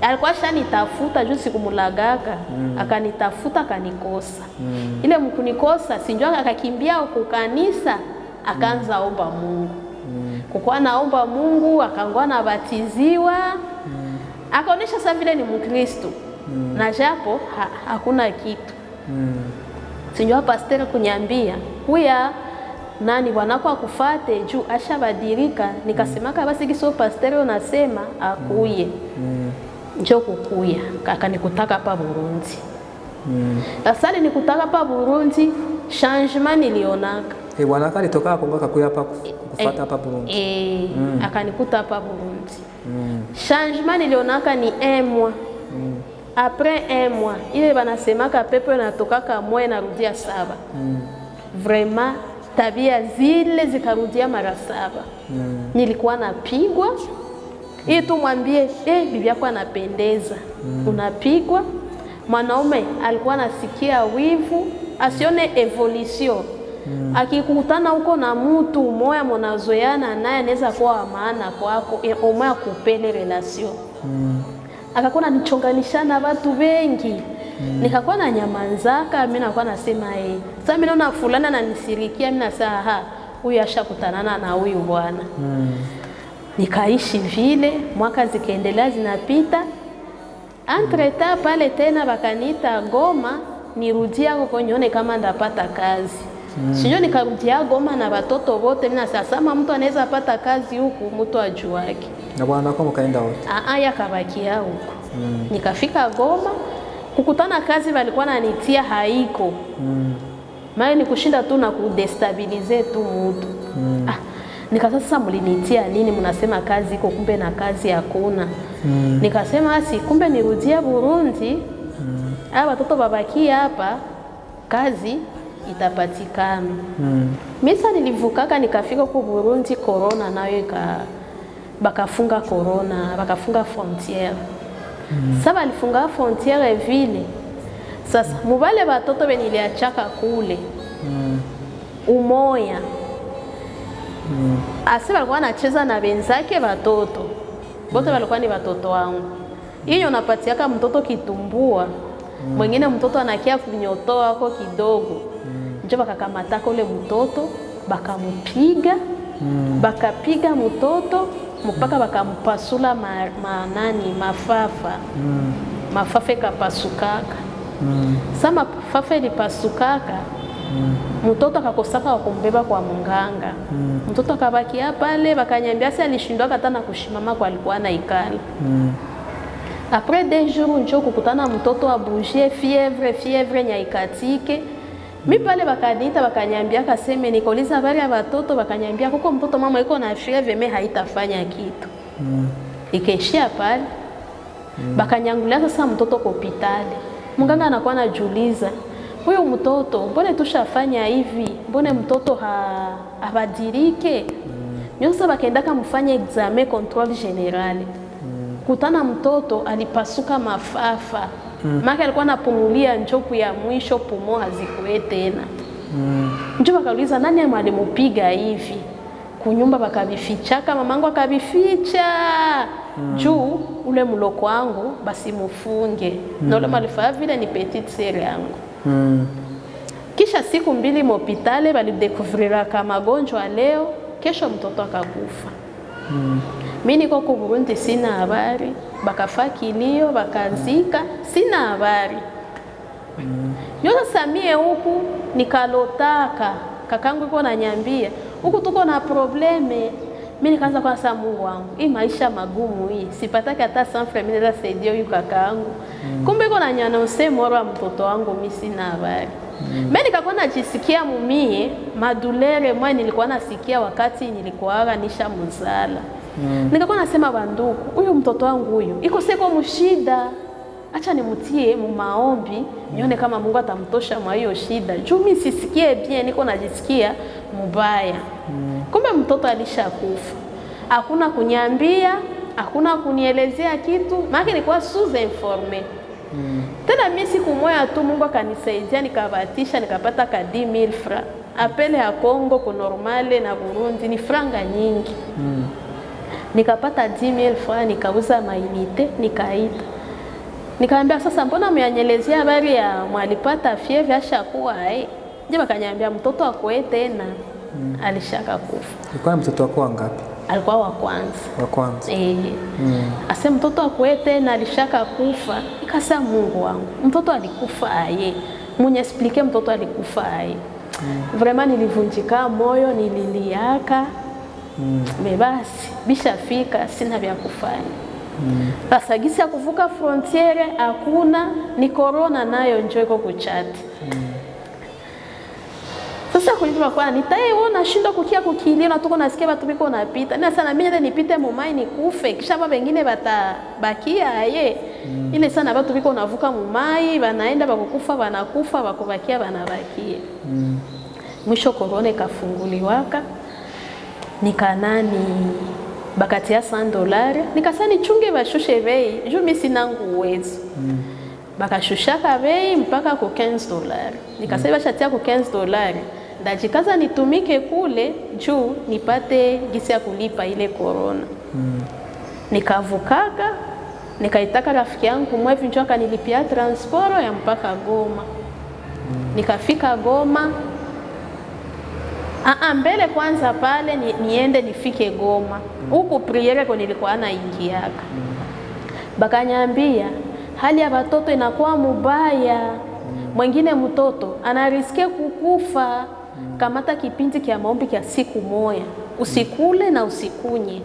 alikuwa shanitafuta juu sikumulagaka. Akanitafuta akanikosa. Ile mkunikosa sinjua akakimbia huko kanisa, akaanza omba Mungu. Kukuwa naomba Mungu, akaangua na batiziwa. Akaonesha sasa vile ni Mkristo. Na japo hakuna kitu. Sinjua pasteri kuniambia, "Huya nani bwanako akufate juu ashabadilika." Nikasemaka basi kiso pasteri unasema akuye. Njoo kukuya, kaka nikutaka hapa Burundi. Sasa nikutaka hapa Burundi, changement nilionaka. Bwana alitoka Kongo akakuja hapa kufuata hapa Burundi. Akanikuta hapa Burundi. Changement nilionaka ni 1 mois. Après 1 mois, ile banasemaka pepo inatokaka moyo narudia 7. Vraiment tabia zile zikarudia mara 7. Nilikuwa napigwa. Ili tu mwambie bibi yako anapendeza. Unapigwa. Mwanaume alikuwa anasikia wivu, asione evolution. Akikutana huko na mtu moya mnazoeana naye anaweza kuwa maana kwako, omoya kupele relation. Akakuwa ananichonganishana watu wengi. Nikakuwa na nyamanzaka, mimi nakuwa nasema sasa mimi naona fulani ananisirikia, mimi nasema huyu ashakutanana na huyu bwana. Nikaishi vile, mwaka zikaendelea zinapita. Entre-temps pale tena bakaniita Goma, nirudia huko nione kama ndapata kazi. Sinyo nikarudia Goma na watoto wote, mimi sasa mtu anaweza pata kazi huku mtu ajuake. Na bwana wako mkaenda wote? Yakabakia huko. Nikafika Goma, kukutana kazi walikuwa nanitia haiko. Maana ni kushinda tu na kudestabilize tu mtu. Nikasema sasa mlinitia nini mnasema kazi iko kumbe na kazi hakuna. Nikasema asi kumbe nirudia Burundi. Watoto babaki hapa kazi itapatikana. Misa nilivukaka nikafika ku Burundi, corona nayo bakafunga corona, bakafunga frontiere. Sasa alifunga frontiere vile. Sasa mubale batoto beniliachaka kule. Umoya. Asi walikuwa anacheza na wenzake watoto. Wote walikuwa ni watoto wangu. Hiyo unapatiaka mtoto kitumbua. Mwingine mtoto anakia kunyotoa wako kidogo. Ndio bakakamata ule mtoto, bakamupiga, bakapiga mtoto mpaka bakampasula mafafa. Mafafa kapasukaka. Sasa mafafa ilipasukaka. Mtoto akakosaka wakumbeba kwa munganga. Mtoto akabakia pale, bakanyambia si alishindwa hata na kushimama kwa alikuwa na ikala. Après 2 jours njo kukutana mtoto wa bouger fièvre nyaikatike. Mi pale bakaniita bakanyambia kaseme nikauliza habari ya watoto, bakanyambia kuko mtoto mama iko na fièvre mais haitafanya kitu. Ikaishia pale. Bakanyangulia sasa mtoto kwa hospitali. Munganga anakuwa anajiuliza, huyo mtoto mbona tushafanya hivi? Mbona mtoto habadilike? Nyosa bakaendaka mfanye examen contrôle général. Kutana mtoto alipasuka mafafa. Maka alikuwa anapumulia njoku ya mwisho, pumo hazikuwe tena. Njo bakauliza nani alimupiga hivi? Kunyumba bakabifichaka, mamangu akabificha. Juu ule mloko wangu basi mufunge. Na ule malifaa vile ni petite sœur yangu. Kisha siku 2 mhopitale balidekuvririra kama magonjwa leo, kesho mtoto akakufa. Mimi niko ku Burundi sina habari, bakafa kilio, bakazika, sina habari. Yosa samie huku nikalotaka, kakangu yuko ananiambia, huku tuko na probleme. Mimi nikaanza kwa sasa Mungu wangu, hii maisha magumu hii, sipataki hata sanfre mimi naweza saidia huyu kakangu. Kumbe yuko ananianonse moro wa mtoto wangu, mimi sina habari. Mimi nikakuwa najisikia mumie, madulere mwa nilikuwa nasikia wakati nilikuwa nisha muzala. Nikakuwa nasema banduku, huyu mtoto wangu huyu iko seko mshida. Acha nimutie mu maombi, nione kama Mungu atamtosha mwa hiyo shida. Juu mimi sisikie bien, niko najisikia mubaya. Kumbe mtoto alishakufa. Hakuna kuniambia, hakuna kunielezea kitu, maana nilikuwa sous-informé. Tena mimi siku moja tu Mungu akanisaidia nikabatisha nikapata ka 10,000 francs. Apele ya Kongo ku normale na Burundi ni franga nyingi. Nikapata 10,000 francs nikauza mainite nikaita. Nikaambia sasa mbona mmeanyelezea habari ya mwalipata fièvre ashakuwa Je bakanyambia mtoto akwe tena alishaka kufa. Alikuwa mtoto wako wangapi? Alikuwa wa kwanza. Wa kwanza. Ase mtoto akwe tena alishaka kufa. Nikasema Mungu wangu, mtoto alikufa aye. Mwenye explique mtoto alikufa aye. Vraiment nilivunjika moyo, nililiaka. Basi bishafika sina vya kufanya. Sasa gisi ya kuvuka frontiere hakuna, ni corona nayo njoo iko kuchati. kisa kulipa kwa nitaiona shinda kukia kukilia na tuko nasikia watu biko napita na sana mimi ndio nipite mumai nikufe kisha baba wengine batabakia ye ile sana watu biko navuka mumai wanaenda bakukufa wanakufa bakubakia wanabakia mwisho korona ikafunguliwaka nikanani bakatia $100 nikasani chunge bashushe bei juu mimi sina uwezo bakashushaka bei mpaka ku $15 nikasema shatia ku $15 ndajikaza nitumike kule juu nipate gisi ya kulipa ile corona nikavukaka nikaitaka rafiki yangu mwevi njoo akanilipia transport ya mpaka Goma nikafika Goma mbele kwanza pale niende nifike Goma huko priere kwa nilikuwa naingiaka bakanyambia hali ya watoto inakuwa mubaya mwingine mtoto anarisikia kukufa kamata kipindi kia maombi kia siku moja usikule na usikunye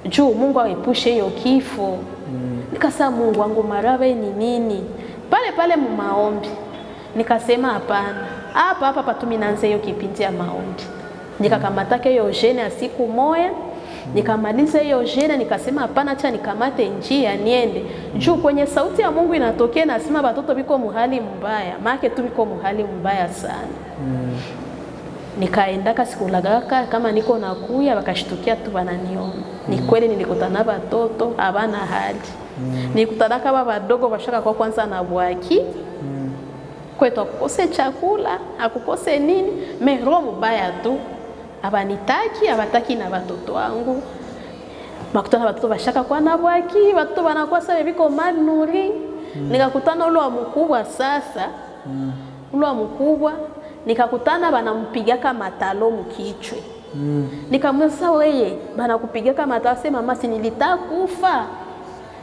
juu Mungu aepushe hiyo kifo nikasema Mungu wangu marawe ni nini pale mu maombi nikasema hapana hapa patumi naanze hiyo kipindi ya maombi nikakamata hiyo jene ya siku moja nikamaliza hiyo jene nikasema hapana acha nikamate njia niende juu kwenye sauti ya Mungu inatokea nasema watoto biko muhali mbaya maana tu biko muhali mbaya sana nikaenda kasikulagaka kama niko nakuya wakashtukia tu wananiona ni kweli nilikutana watoto habana hali nilikutana kama wadogo washaka kwa kwanza na bwaki kwetu akukose chakula akukose nini mero mbaya tu abanitaki abataki na watoto wangu makutana watoto bashaka kwa na bwaki watoto wanakuwa sawa biko malnuri nikakutana ule wa mkubwa sasa ule wa mkubwa nikakutana banampiga matalo mkichwe nikamwambia wewe bana kupiga matalo sema mama si nilitaka kufa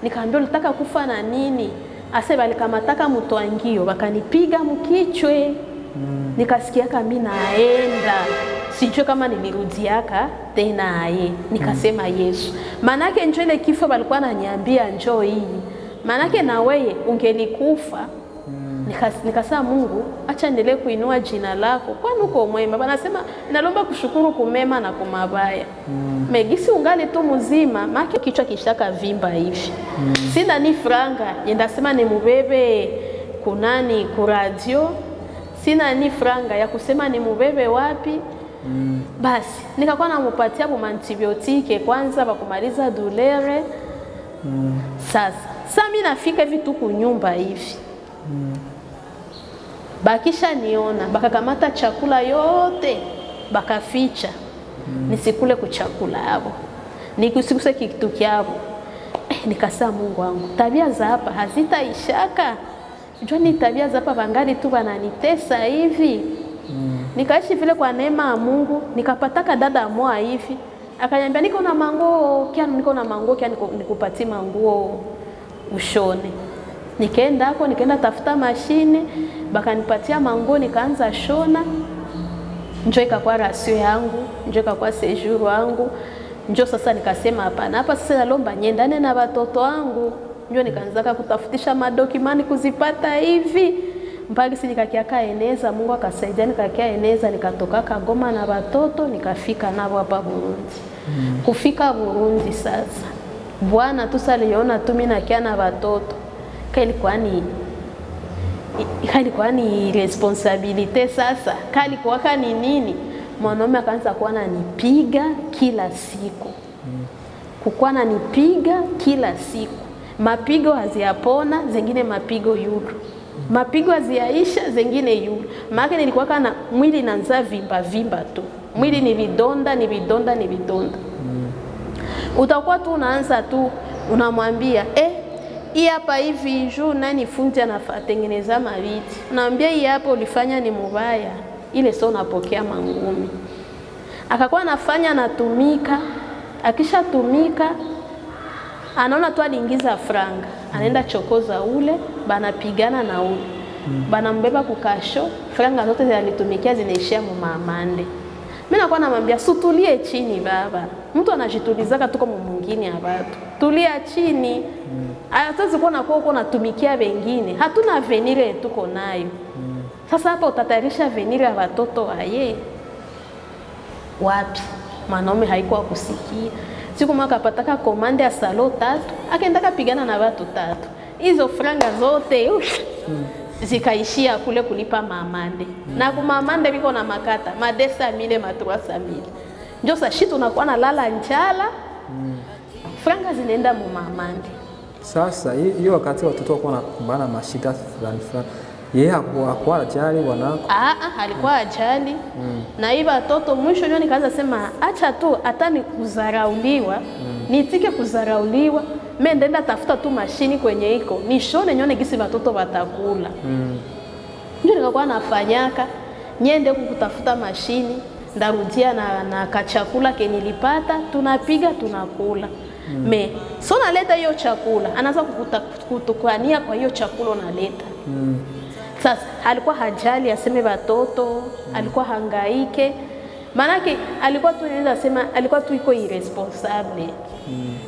nikamwambia ulitaka kufa na nini ase balikamataka mtwangio bakanipiga mkichwe nikasikia kama mimi naenda sijui kama nilirudiaka tena aye nikasema Yesu manake njoo ile kifo balikuwa ananiambia njoo hii manake na wewe ungelikufa nikasema Mungu acha endelee kuinua jina lako kwani uko mwema banasema nalomba kushukuru kumema na kumabaya megisi ungali tu mzima maki kichwa kishaka vimba hivi sina ni franga ndasema ni mubebe kunani ku radio sina ni franga ya kusema ni mubebe wapi basi nikakuwa namupatia antibiotike kwanza bakumaliza douleur sasa mimi nafika hivi tu kunyumba hivi bakisha niona bakakamata chakula yote bakaficha nisikule kuchakula hapo nikusikuse kitu kyabo nikasema Mungu wangu tabia za hapa hazitaishaka njoni tabia za hapa bangali tu bananitesa hivi nikaishi vile kwa neema ya Mungu nikapataka dada moa hivi akaniambia niko na manguo kia nikupatie manguo ushone nikaenda tafuta mashine bakanipatia manguo nikaanza shona njoo ikakuwa rasio yangu njoo ikakuwa séjour wangu njoo sasa nikasema hapana hapa sasa nalomba niendane na watoto wangu njoo nikaanza kutafutisha madokimani kuzipata hivi mpaka sisi nikakiaka eneza Mungu akasaidia nikakia eneza nikatoka Goma na watoto nikafika nao hapa Burundi kufika Burundi sasa Bwana tusaliona tu mimi nakia na watoto ilikuwa ni responsabilite sasa kalikuwa ni nini mwanaume akaanza kuwa ananipiga kila siku kukuwa ananipiga kila siku mapigo haziapona zingine mapigo yulu mapigo haziaisha zingine yulu maana nilikuwa kana mwili inaanza vimba tu mwili ni vidonda utakuwa tu unaanza tu unamwambia hii hapa hivi juu nani fundi anatengeneza maviti naambia hii hapa ulifanya ni mubaya ile sio unapokea mangumi akakuwa anafanya anatumika akishatumika anaona tu aliingiza franga anaenda chokoza ule banapigana na ule banambeba kukasho franga zote zilitumikia zinaishia mumamande mimi nakuwa namwambia sutulie chini baba mtu anajitulizaka tuko mwingine ya watu tulia chini hatuwezi kuona kwa uko natumikia wengine hatuna avenir tuko nayo Sasa hapa utatayarisha avenir ya watoto waye wapi? Mwanaume haikuwa kusikia. Siku mwaka pataka komande ya salo 3, akaendaka pigana na watu 3. Hizo franga zote zikaishia kule kulipa mamande. Na kumamande biko na makata, madesa mile, matruasa mile. Ndio sasa tunakuwa na lala njala. Franga zinaenda mu mamande. Sasa hiyo wakati watoto wako wanakumbana na mashida fulani fulani. Yeye hakuwa ajali wanako. Alikuwa ajali. Na hivi watoto mwisho ndio nikaanza sema acha tu hata ni kuzarauliwa, nitike kuzarauliwa, mimi ndaenda tafuta tu mashini kwenye iko. Nishone nyone gisi watoto watakula. Ndio nikakuwa nafanyaka, niende kutafuta mashini, ndarudia na kachakula kenilipata, tunapiga tunakula. So naleta hiyo chakula, anaanza kutukania kwa hiyo chakula naleta. Sasa alikuwa hajali aseme watoto, alikuwa hangaike. Manake alikuwa tu anaweza sema alikuwa tu iko irresponsible.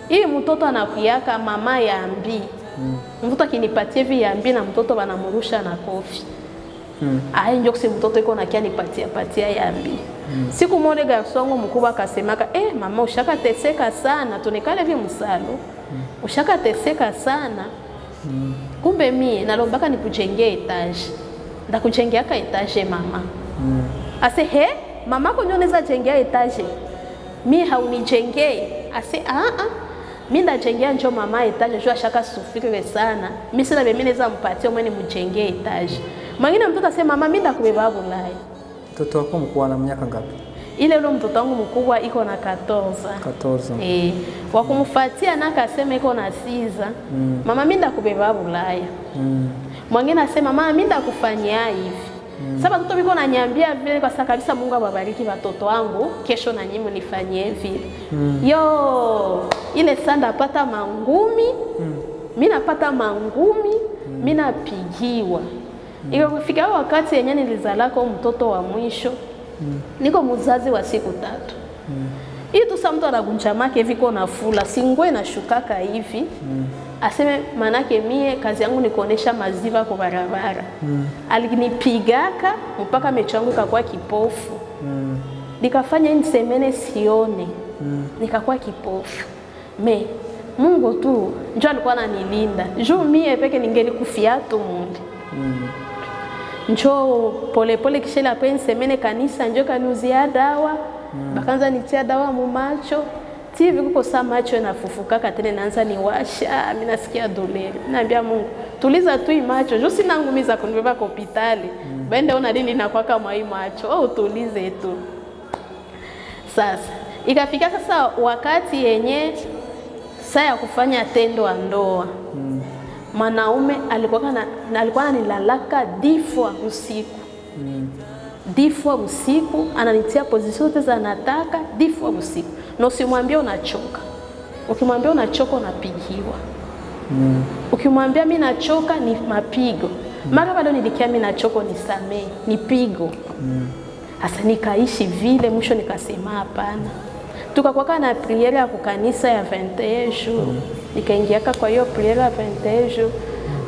Hii mtoto anakuiaka mama yambi. Mtoto akinipatie hivi yambi na mtoto wanamrusha na kofi. Ndio kusema mtoto iko na kia nipatia yambi. Siku moja garçon mkubwa akasemaka, mama ushaka teseka sana, tunikale hivi msalo. Ushaka teseka sana. Kumbe mie nalombaka nikujengea etage. Ndakujengea ka etage mama. Ase mama ko nyoneza jengea etage. Mie haunijengei. Ase mimi ndajengea njo mama etage jo ashaka sufiri sana. Mimi sina mimi naweza mpatie mwenye mjengea etage. Mwingine mtoto asema mama mimi ndakubeba bulai. Mtoto wako mkubwa na miaka ngapi? Ile mtoto wangu mkubwa iko na 14. Wakumfuatia naka asema iko na 6. Mama mimi ndakubeba bulaya. Mwingine asema mama mimi ndakufanyia hivi. Sasa mtoto biko ananiambia vile kwa sababu kabisa Mungu awabariki watoto wangu, kesho na nyinyi mnifanyie vile. Yo, ile sanda pata mangumi. Mimi napata mangumi, mimi napigiwa. Ikafika wakati yenyewe nilizalaka mtoto wa mwisho. Niko mzazi wa siku 3. Hii tu sasa mtu anagunjamake viko na fula, singwe na shukaka hivi. Aseme manake mie kazi yangu ni kuonesha maziwa kwa barabara. Alinipigaka mpaka mecho yangu ikakuwa kipofu. Nikafanya nisemene sione. Nikakuwa kipofu. Mungu tu njoo alikuwa ananilinda. Juu mie peke ningelikufia tu mundi. Njoo pole kishela hapo semene kanisa njoo kanuzia dawa. Bakanza nitia dawa mu macho. TV kuko saa macho yanafufukaka tena naanza niwasha, mimi nasikia dolere. Naambia Mungu, tuliza tu macho, jo sina ngumiza kunibeba kwa hospitali. Bende ona nini nakwaka mwa macho, utulize tu. Sasa, ikafika sasa wakati yenye saa ya kufanya tendo la ndoa. Mwanaume alikuwa anilalaka 10 fois usiku. 10 fois usiku ananitia position zote za nataka 10 fois usiku. Na usimwambie unachoka. Ukimwambia unachoka unapigiwa. Ukimwambia mimi nachoka ni mapigo. Mara bado nilikia mimi nachoka nisamee, ni pigo. Sasa nikaishi vile mwisho nikasema hapana. Tukakuwa na priere ya kukanisa ya 21 jours. Nikaingiaka kwa hiyo priere ya 21 jours.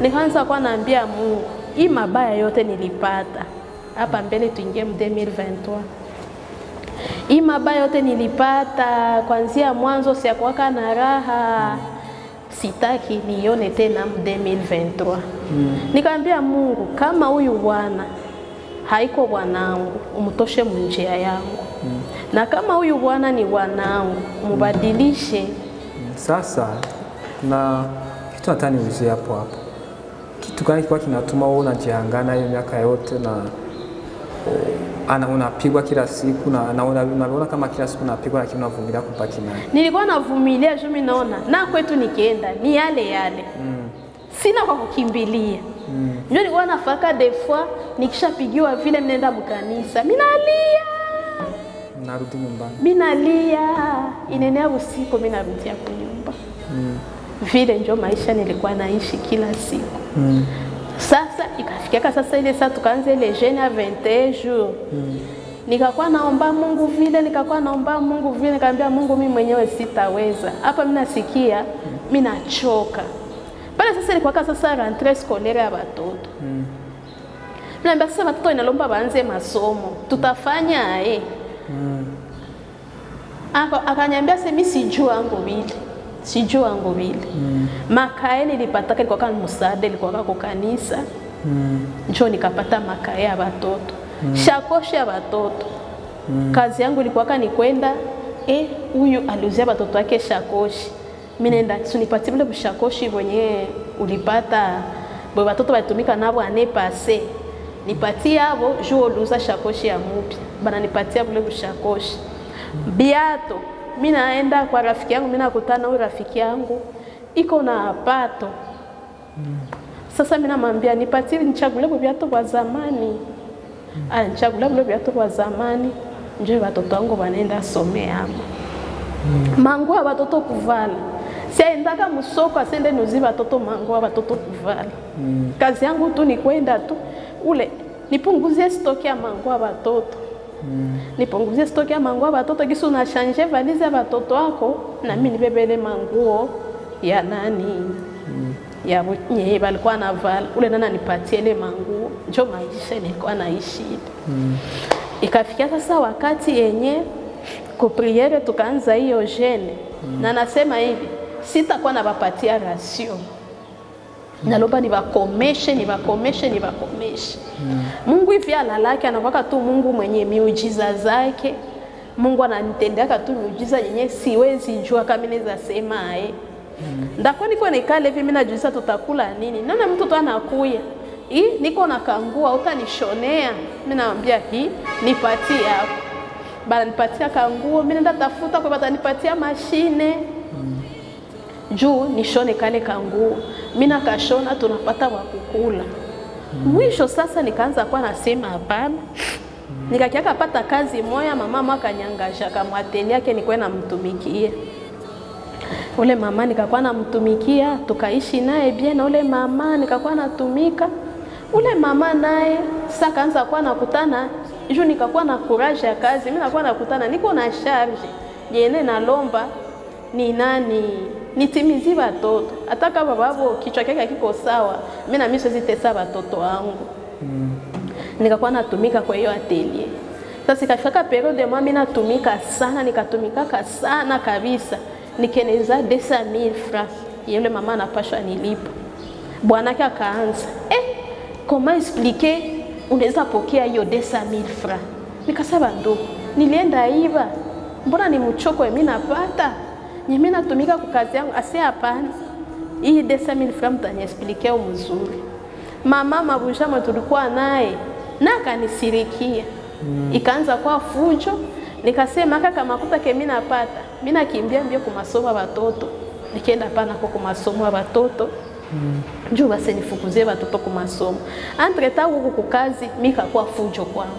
Nikaanza kwa naambia Mungu, hii mabaya yote nilipata. Hapa mbele tuingie 2023. Hii mabaya yote nilipata kuanzia mwanzo siakuwaka na raha. Sitaki nione tena 2023. Nikamwambia Mungu, kama huyu bwana haiko bwanangu, umtoshe munjia yangu. Na kama huyu bwana ni bwanangu, mubadilishe. Sasa na kitu nataka niuzie hapo. Kitu gani kwa kinatuma wewe unajihangana hiyo miaka yote na unapigwa kila siku na unaona kama kila siku unapigwa lakini unavumilia kupaki naye? Nilikuwa navumilia juu mimi naona na kwetu nikienda ni yale. Sina kwa kukimbilia. Ndio nilikuwa nafaka des fois nikishapigiwa vile mnaenda mkanisa. Mimi nalia. Narudi nyumbani. Mimi nalia. Inenea usiku mimi narudia kwa nyumba. Vile ndio maisha nilikuwa naishi kila siku. Sasa ikafikia sasa ile saa tukaanza ile jeune ya 21 jours. Nikakuwa naomba Mungu vile, nikamwambia Mungu mimi mwenyewe sitaweza. Hapa mimi nasikia mimi nachoka. Pale sasa ilikuwa sasa rentrée scolaire ya watoto. Mimi sasa watoto inalomba baanze masomo. Tutafanya Akaniambia sema sijua ngo vile. Sijua ngo vile. Makae nilipata ilikuwa kama msaada ilikuwa kwa kanisa. Njoo nikapata makae ya watoto. Shakoshi ya watoto. Kazi yangu ilikuwa ni kwenda huyu aliuzia watoto wake shakoshi. Mimi nenda tunipatie vile bushakoshi wenye ulipata bo watoto watumika nabo ane passé. Nipatie hapo juu uliuza shakoshi ya mpya. Bana nipatia vile bushakoshi. Biato mimi naenda kwa rafiki yangu, mimi nakutana huyu rafiki yangu iko na pato. Sasa mimi namwambia nipatie nichagulie viatu vya zamani. Nichagulie vile viatu vya zamani. Nje watoto wangu wanaenda somea hapo. Manguo watoto kuvala. Siendaka msoko asende nuzi watoto manguo watoto kuvala. Kazi yangu tu ni kwenda tu ule nipunguzie stock ya manguo watoto. Nipunguzie stock ya manguo watoto kisu na changer valise ya watoto wako na mimi nibebele manguo ya nani ya nye balikuwa navala ule nana nipatie ile manguo njoo maisha nilikuwa naishi. Ikafikia sasa wakati yenye kwa priere tukaanza hiyo jeune na nasema hivi sitakuwa nabapatia rasio. Nalomba nibakomeshe. Mungu hivi alalaki anakuwa tu Mungu mwenye miujiza zake. Mungu ananitendea tu miujiza yenye siwezi jua kama naweza sema Ndako niko nikale hivi mimi najuisa tutakula nini. Nana mtu tu anakuya. Niko na kangua utanishonea. Mimi naambia nipatie hapo. Bana nipatia kanguo, mimi nenda tafuta kwa batanipatia mashine. Juu nishone kale kanguo. Mimi nakashona tunapata wa kukula. Mwisho sasa nikaanza kwa nasema hapana. Nikakiaka pata kazi moja mama akanyangasha kama ateli yake nilikuwa namtumikia. Ule mama nikakuwa namtumikia, tukaishi naye bien na ule mama nikakuwa natumika. Ule mama naye sasa kaanza kwa nakutana, juu nikakuwa na courage ya kazi, mimi nakuwa nakutana niko na charge. Yene nalomba ni nani nitimizi watoto. Hata kama babo kichwa chake kiko sawa, mimi na mimi siwezi tesa watoto wangu. Nikakuwa natumika kwa hiyo atelier. Sasa ikafika periode mimi natumika sana, nikatumika sana kabisa. Nikeneza 200,000 francs. Yule mama anapashwa nilipa. Bwana yake akaanza, comment expliquer unaweza pokea hiyo 200,000 francs? Nikasema ndo, nilienda iba. Mbona ni mchoko mimi napata? Mimi natumika kwa kazi yangu, asi hapana. Hii 200,000 francs mtaniexpliquer mzuri. Mama mabujama tulikuwa naye, na akanisirikia. Ikaanza kwa fujo. Nikasema kaka makuta ke mimi napata. Mimi nakimbia mbio kwa masomo ya watoto. Nikaenda pana kwa masomo ya watoto. Njoo basi nifukuzie watoto kwa masomo. Entre temps huko kazi mimi kakuwa fujo kwangu.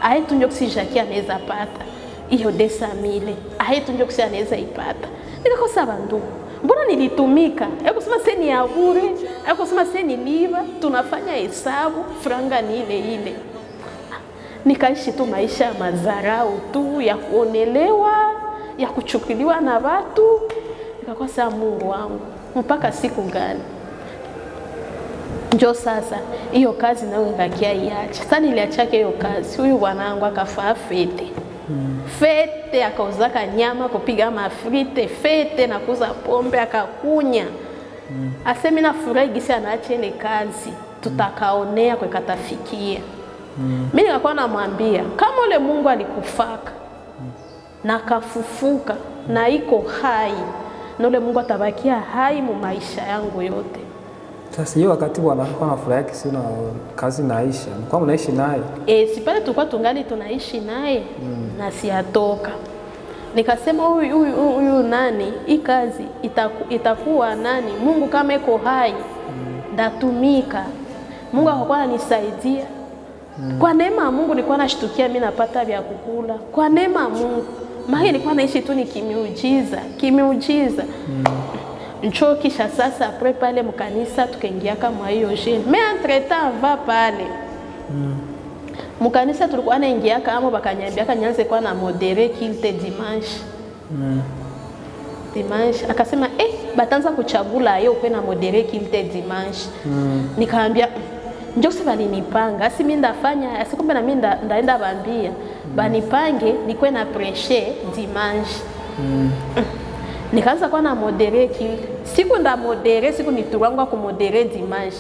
Ahetu ndio kusijaki anaweza pata. Hiyo 200,000. Ahetu ndio kusi anaweza ipata. Nikakosa bandu. Mbona nilitumika? Kusema seni ya bure, kusema seni liva, tunafanya hesabu, franga ni ile. Nikaishi tu maisha ya madharau tu, ya kuonelewa, ya kuchukuliwa na watu. Nikakosa Mungu wangu. Mpaka siku gani? Njoo sasa, hiyo kazi nayo ngakia iacha. Sasa niliachake hiyo kazi. Huyu bwanangu akafaa fete. Fete akauzaka nyama, kupiga mafrite, fete na kuuza pombe akakunya. Asemi na furahi gisi anaacha ile kazi. Tutakaonea kwa katafikia. Mimi nikakuwa namwambia kama ule Mungu alikufaka na kafufuka na iko hai, na ule Mungu atabakia hai mu maisha yangu yote. Sasa hiyo wakati bwana alikuwa anafurahi sina kazi naisha. Mko mnaishi naye? Sipale tulikuwa tungali tunaishi naye na siatoka. Nikasema huyu nani, hii kazi itakuwa nani? Mungu kama iko hai ndatumika. Mungu akakuwa ananisaidia. Kwa neema ya Mungu nilikuwa nashtukia mimi napata vya kukula. Kwa neema ya Mungu. Maana nilikuwa naishi tu ni kimiujiza. Njoo kisha sasa après pale mkanisa tukaingia kama hiyo jeune. Mais entre temps va pale. Mkanisa tulikuwa naingia kama bakanyambia kanyanze kwa na modere kilte dimanche. Dimanche akasema batanza kuchagula yeye uko na modere kilte dimanche. Nikaambia Ndio sasa balinipanga, asi mimi ndafanya, asi kumbe na mimi ndaenda bambia. Banipange nikwe na prêcher dimanche. Nikaanza kwa na modere kile. Siku nda modere, siku niturangwa ku modere dimanche.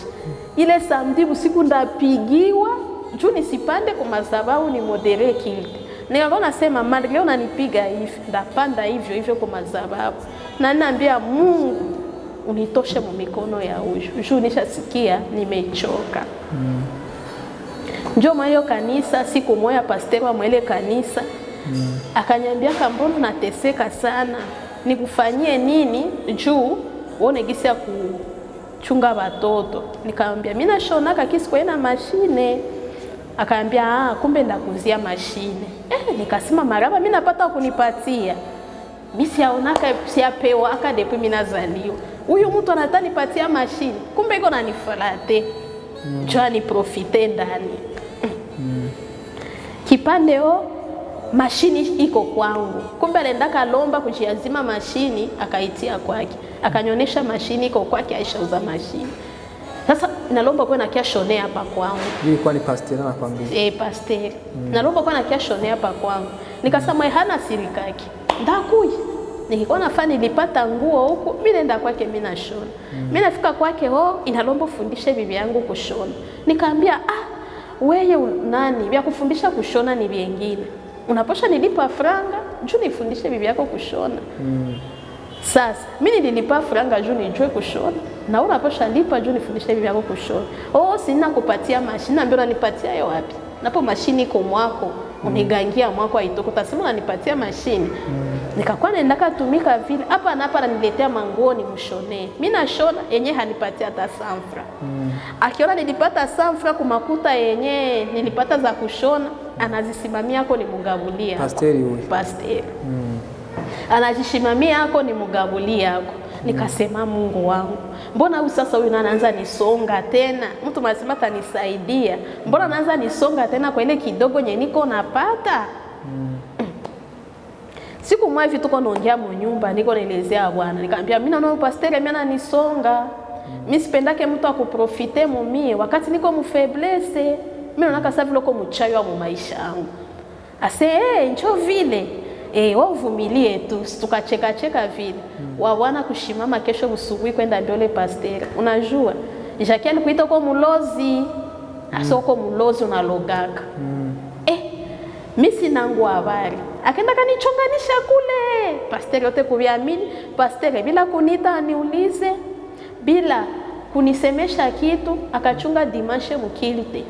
Ile samedi usiku ndapigiwa, juu nisipande kwa madhabahu ni modere kile. Nikaona nasema malgré unanipiga hivi, ndapanda hivyo kwa madhabahu. Na ninaambia Mungu unitoshe mu mikono ya huyu. Juu nishasikia nimechoka. Njoo mwa hiyo kanisa, siku moja pastor wa mwele kanisa akaniambia mbona nateseka sana, nikufanyie nini juu uone gisi ya kuchunga watoto. Nikamwambia mimi nashonaka kisi kwa ina mashine. Akaniambia kumbe ndakuzia mashine. Nikasema maraba mimi napata kunipatia. Mimi siaonaka siapewa aka depuis mimi nazaliwa. Huyu mtu anatanipatia mashine. Kumbe iko nanifalate. Njoo ni profite ndani. Kipande mashini iko kwangu. Kumbe aliendaka lomba kujiazima mashini akaitia kwake. Akanyonyesha mashini iko kwake aishauza mashini. Sasa nalomba kwa nakia shone hapa kwangu. Ilikuwa ni pasteur anakuambia. Pasteur. Nalomba kwa nakia shone hapa kwangu. Nikasema hana sirikaki. Ndakuja. Nikikuwa nafanya nilipata nguo huko, mimi naenda kwake mimi nashona. Mimi nafika kwake inalomba fundishe bibi yangu kushona. Nikaambia wewe nani? Vya kufundisha kushona ni vingine. Unaposha nilipa franga, juu nifundishe bibi yako kushona. Sasa, mimi nililipa franga juu nijue kushona. Na unaposha lipa juu nifundishe bibi yako kushona. Sina kupatia mashine, ambia unanipatia hiyo wapi? Napo mashine iko mwako, unigangia mwako haitoko. Utasema unanipatia mashine. Nikakuwa naendaka tumika vile. Hapa na hapa ananiletea manguo ni mshone. Mimi nashona yenye hanipatia hata sanfra. Akiona nilipata sanfra kumakuta yenye nilipata za kushona, anazisimamia yako ni mugabulia. Pasteri huyu. Pasteri. Anajisimamia yako ni mugabulia yako. Nikasema Mungu wangu, mbona huyu sasa huyu anaanza nisonga tena? Mtu mnasema atanisaidia. Mbona anaanza nisonga tena kwa ile kidogo nye niko napata? Siku moja hivi tuko naongea mu nyumba, niko naelezea Bwana. Nikamwambia mimi naona pasteur mimi ananisonga. Mimi sipendake mtu akuprofite mumie wakati niko mu faiblesse. Mimi naona kasa vile uko mchayo mu maisha yangu. Njoo vile. Wewe uvumilie tu, tukacheka vile. Bwana kushimama kesho usubuhi kwenda mbele pasteur. Unajua, Jacques alikuita kwa mulozi. Asoko mulozi unalogaka. Mimi sina nguo habari. Akaenda kanichonganisha kule. Pasteur yote kuviamini, pasteur bila kunita aniulize, bila kunisemesha kitu, akachunga dimanche mukilite.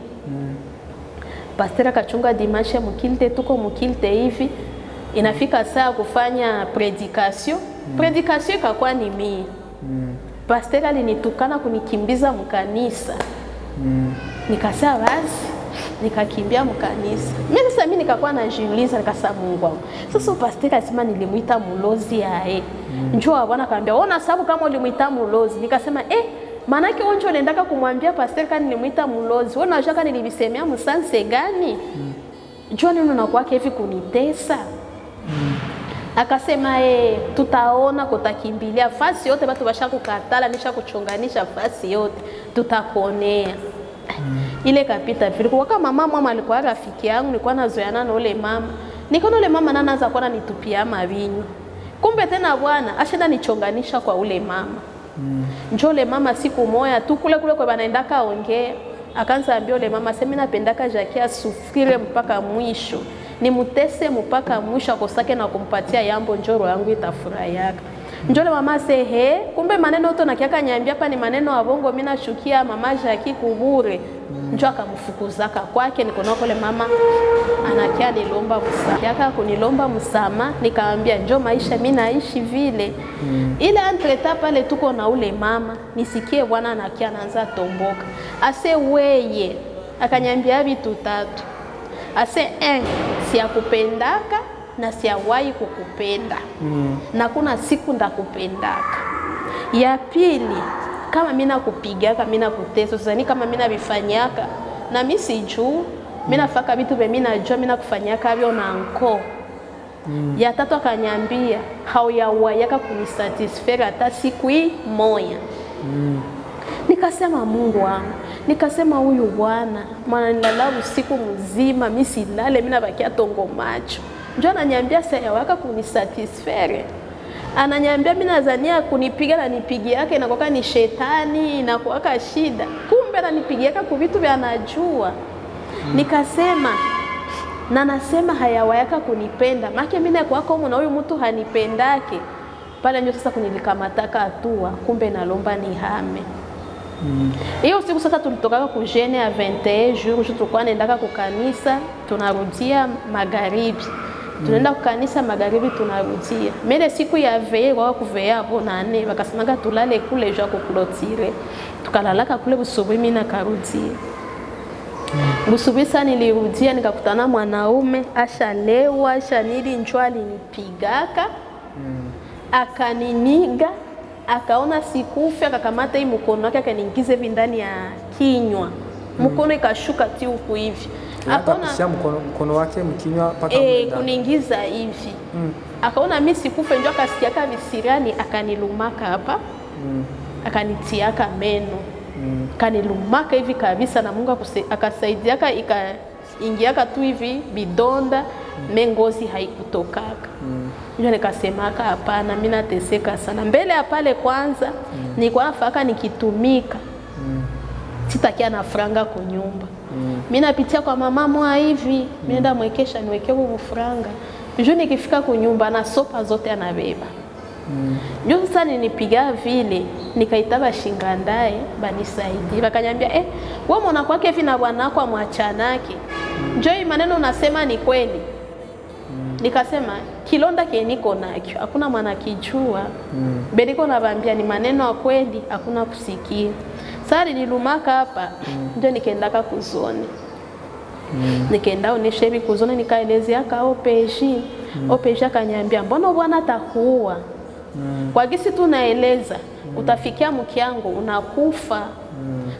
Pasteur akachunga dimanche mukilite, tuko mukilite hivi. Inafika saa kufanya predication. Predication ikakuwa ni mimi. Pasteur alinitukana kunikimbiza mkanisa. Nikasema basi nikakimbia mkanisa. Mimi nikakuwa najiuliza nikasema Mungu wangu. Sasa pastor asema nilimuita mulozi yae. Njoo Bwana akamwambia, "Ona sababu kama ulimuita mulozi." Nikasema, maana yake onjo nendaka kumwambia pastor kama nilimuita mulozi. Wewe unajua kama nilibisemea msanse gani? Njoo nini unakuwa hivi kunitesa? Akasema tutaona kutakimbilia fasi yote watu bashakukatala nisha kuchonganisha fasi yote tutakuonea. Ile kapita vile kwa kama mama alikuwa rafiki yangu, nilikuwa nazoeana na ule mama. Nikaona ule mama anaanza kuwa ananitupia mavinyo. Kumbe tena Bwana ashinda nichonganisha kwa ule mama. Njoo ule mama siku moja tu kule kwa banaenda kaongea. Akaanza ambia ule mama sema napendaka Jacques asufire mpaka mwisho. Nimutese mpaka mwisho akosake na kumpatia yambo njoro yangu itafurahiaka. Njole mama kumbe maneno yote nakiaka nyambia hapa ni maneno ya bongo, mimi nashukia mama Jacques kubure. Njoo akamfukuzaka kwake, nikoona kule mama anakia nilomba msamaha. Yaka kunilomba msamaha, nikamwambia njoo maisha mimi naishi vile. Ile entreta pale tuko na ule mama, nisikie Bwana anakia anaanza tomboka. Weye akanyambia vitu tatu. Siakupendaka na siawahi kukupenda. Na kuna siku ndakupendaka. Ya pili, kama mimi nakupigaka, mimi nakutesa, sasa ni kama mimi nabifanyaka na mimi sijui, mimi nafaka vitu vya mimi najua mimi nakufanyaka hivyo na anko. Ya tatu akanyambia, hauyawayaka kunisatisfaire hata siku hii moja. Nikasema Mungu wangu, Nikasema huyu bwana mwana nilala usiku mzima, mimi silale, mimi nabakia tongo macho. Njoo ananiambia sasa waka kunisatisfaire. Ananiambia mimi nadhania kunipiga na nipigi yake inakuwa ni shetani, inakuwa shida. Kumbe ananipigia kwa vitu vya anajua. Nikasema na nasema hayawayaka kunipenda. Maana mimi nakuwa kama na huyu mtu hanipendake. Pale ndio sasa kunilikamataka hatua, kumbe nalomba nihame. Hiyo siku sasa tulitoka ku jeune ya 21 jours, tulikuwa naendaka ku kanisa, tunarudia magharibi. Tunaenda ku kanisa magharibi tunarudia. Mele siku ya veille kwa kuvea hapo nane, wakasemanga tulale kule jua ku clôturer. Tukalalaka kule busubuhi mimi nakarudia. Busubuhi sana nilirudia nikakutana mwanaume ashalewa, ashanili njwali nipigaka. Akaniniga, akaona sikufi, akakamata hii mkono wake akaniingiza hivi ndani ya kinywa. Mkono ikashuka ti huku hivi. Akaona mkono wake mkinywa paka kuniingiza hivi. Akaona mimi sikufe, ndio akasikia kama visirani, akanilumaka hapa. Akanitiaka meno. Kanilumaka hivi kabisa, na Mungu akasaidia ikaingiaka tu hivi bidonda, mengozi haikutokaka. Ndio nikasemaka hapana, mimi nateseka sana. Mbele ya pale kwanza nilikuwa nafaka nikitumika. Sitakia na franga kwa nyumba. Mimi napitia kwa mama mwa hivi, mimi naenda mwekesha niwekee huo franga. Ndio nikifika kwa nyumba na sopa zote anabeba. Ndio sasa ninipiga vile, nikaitaba shingandae banisaidie. Bakanyambia wewe mwana kwake hivi na bwanako amwachanake. Njoo hii maneno unasema ni kweli. Nikasema kilonda niko nakyo hakuna mwana kijua. Beliko nawaambia ni maneno ya kweli, hakuna kusikia. Sasa nilumaka hapa, ndio nikaendaka kuzoni. Nikaenda onesha hivi kuzoni, nikaelezea ka OPJ. OPJ akaniambia mbona bwana atakuua? Kwa gisi tunaeleza utafikia mkiango unakufa.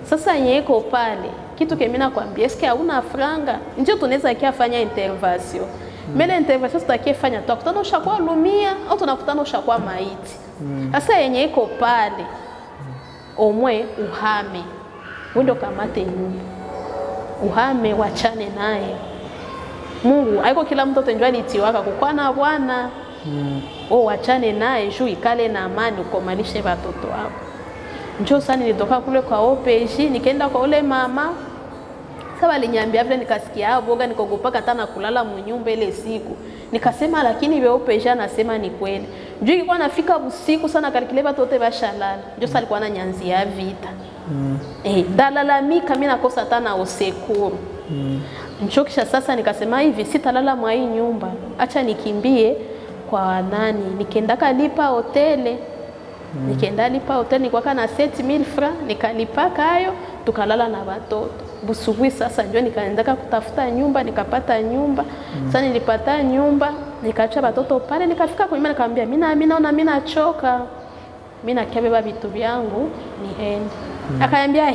Sasa yeko pale kitu kemina nakwambia eske hauna franga, ndio tunaweza kiafanya intervention. Mele intervention tutakifanya tutakutana ushakuwa lumia au tunakutana ushakuwa maiti. Sasa yenye iko pale omwe uhame. Wendo kamate nyumba. Uhame wachane naye. Mungu haiko kila mtu atenjwa litiwaka kukwana bwana. Wachane naye juu ikale na amani ukomalishe watoto wako. Njoo sana nilitoka kule kwa OPJ, nikaenda kwa ule mama. Sasa aliniambia vile nikasikia boga, nikogopaka hata na kulala mnyumba ile siku. Nikasema lakini vile OPJ anasema ni kweli. Njoo ilikuwa nafika usiku sana kalikileba tote bashalala. Njoo sasa alikuwa ananyanzia vita. Dalalamika mimi nakosa hata na usekuru. Njoo kisha sasa nikasema hivi sitalala mwa hii nyumba. Acha nikimbie kwa nani? Nikaenda lipa hoteli. Nikaenda lipa hoteli nilikuwa na 7000 francs, nikalipaka hayo, tukalala na watoto. Busubuhi sasa ndio nikaenda kutafuta nyumba, nikapata nyumba. Sasa nilipata nyumba, nikaacha watoto pale, nikafika kwa nyumba nikamwambia mimi naona mimi nachoka. Mimi nakabeba vitu vyangu niende. Akaniambia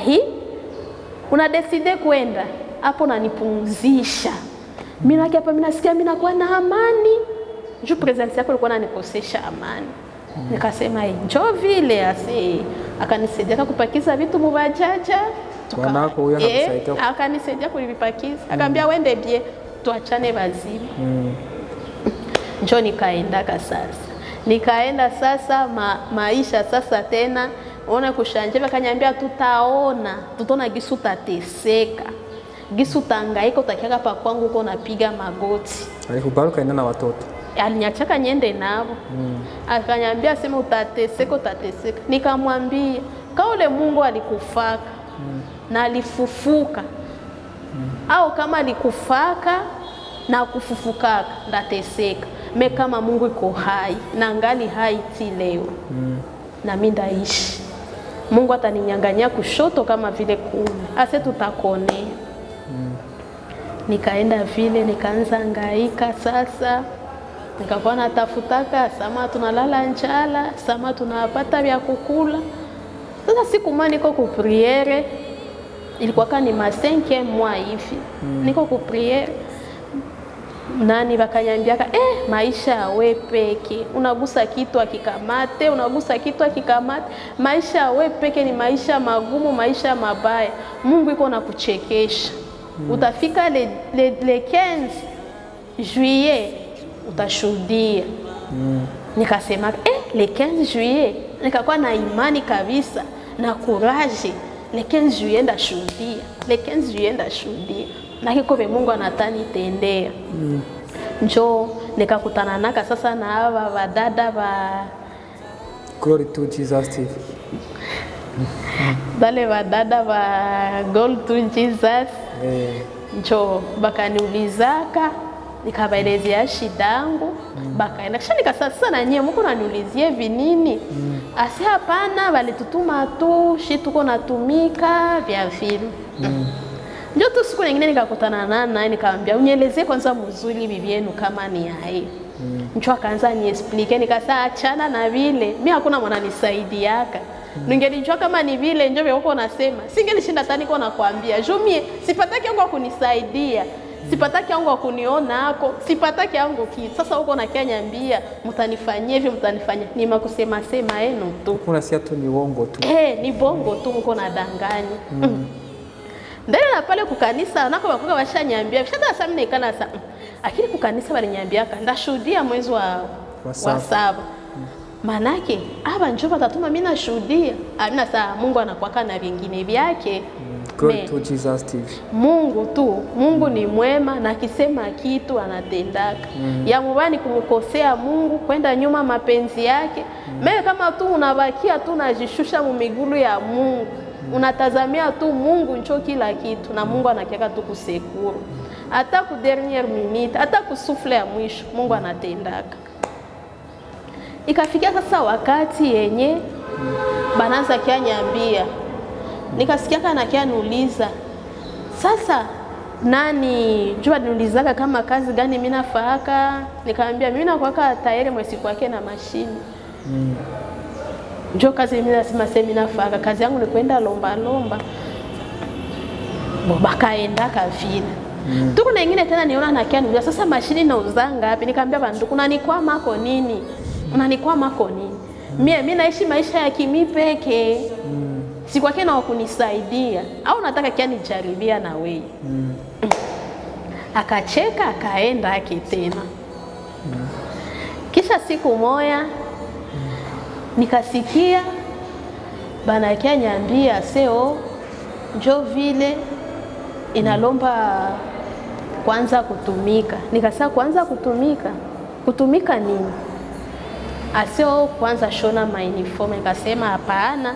una decide kwenda? Hapo nanipumzisha. Mimi naki hapa mimi nasikia mimi nakuwa na amani. Juu presence yako ilikuwa inanikosesha amani. Nikasema njoo vile akanisaidia kupakiza vitu mubajaja. Bwanako huyo akakusaidia. Akanisaidia kuvipakiza. Akaniambia wende bie tuachane bazima. Njoo nikaenda sasa. Nikaenda sasa maisha sasa tena ona kushanje, akaniambia tutaona gisu tateseka. Gisu tangaika utakiaka pa kwangu uko napiga magoti. Alikubali kaenda na watoto. Aliniachaka niende nabo. Akaniambia sema utateseka. Nikamwambia kaule Mungu alikufaka na alifufuka. Au kama alikufaka na kufufukaka ndateseka. Me kama Mungu iko hai na ngali hai ti leo. Na mimi ndaishi. Mungu ataninyang'anya kushoto kama vile kume. Ase tutakone. Nikaenda vile nikaanza hangaika sasa. Nikakuwa natafutaka sama tunalala njala, sama tunapata vya kukula. Sasa siku moja niko ku priere. Ilikuwa kani ma 5e mois hivi. Niko ku priere. nani bakanyambiaka maisha yawe peke, unagusa kitu akikamate, unagusa kitu akikamate. Maisha yawe peke ni maisha magumu, maisha mabaya. Mungu iko na kuchekesha. Utafika le 15 juillet utashuhudia. Nikasema le 15 juillet nikakuwa na imani kabisa na courage. Le 15 juillet ndashuhudia, le 15 juillet ndashuhudia. Na kiko Mungu anatani tendea. Njo nikakutana naka sasa na hawa wadada wa Glory to Jesus TV. Dale wadada wa Glory to Jesus. Njo bakaniulizaka, nikabaelezea shida yangu. Bakaenda kisha nikasasa na nyie mko naniulizie vinini? Asi hapana, walitutuma tu, tuko natumika vya vile. Ndio tu siku nyingine nikakutana naye nikamwambia unielezee kwanza mzuri bibi yenu kama ni hai. Ndio akaanza ni explain, nikasema achana na vile. Mimi hakuna mwana nisaidiaka. Ningelijua kama ni vile ndio wewe uko unasema. Singelishinda tani kwa nakwambia. Jumie sipataki yangu kunisaidia. Sipataki yangu kuniona hako. Sipataki yangu kitu. Sasa uko unakanyambia mtanifanyie hivi mtanifanyia. Ni makusema sema yenu tu. Kuna si tu ni uongo tu. Ni bongo tu mko nadanganya. Ndani na pale kukanisa nako wakuka washanyambia hata sasa mimi nikana sasa lakini kukanisa waliniambia ndashuhudia mwezi wa 7 manake aba njoo batatuma mimi nashuhudia amina saa Mungu anakuwaka na vingine vyake. Glory to Jesus TV. Mungu tu, Mungu ni mwema na akisema kitu anatendaka. Ya mubani kumkosea Mungu kwenda nyuma mapenzi yake. Mimi kama tu unabakia tu unajishusha mumigulu ya Mungu. Unatazamia tu Mungu ncho kila kitu na Mungu anakiaka tu kusekuru. Hata ku dernière minute, hata kusufle ya mwisho Mungu anatendaka. Ikafikia sasa wakati yenye banaanza kianyambia. Nikasikia kana kianuliza. Sasa nani jua niulizaka kama kazi gani mimi nafaaka? Nikamwambia mimi nakuwaka tayari mwezi kwake na mashini. Njo kazi mimi nasema semina faka kazi yangu ni kwenda lomba lomba. Bakaenda kavile. Tuko na nyingine tena niona na kiani sasa mashini na uzanga wapi? Nikamwambia bandu kuna nikwama mako nini? Unanikwama mako nini? Mimi naishi maisha ya kimi peke. Si kwake na wakunisaidia. Au nataka kiani jaribia na wewe. Akacheka akaenda yake tena. Kisha siku moja nikasikia bana kianyambia seo njo vile inalomba kwanza kutumika. Nikasema kwanza kutumika nini? Aseo kwanza shona uniform. Nikasema hapana,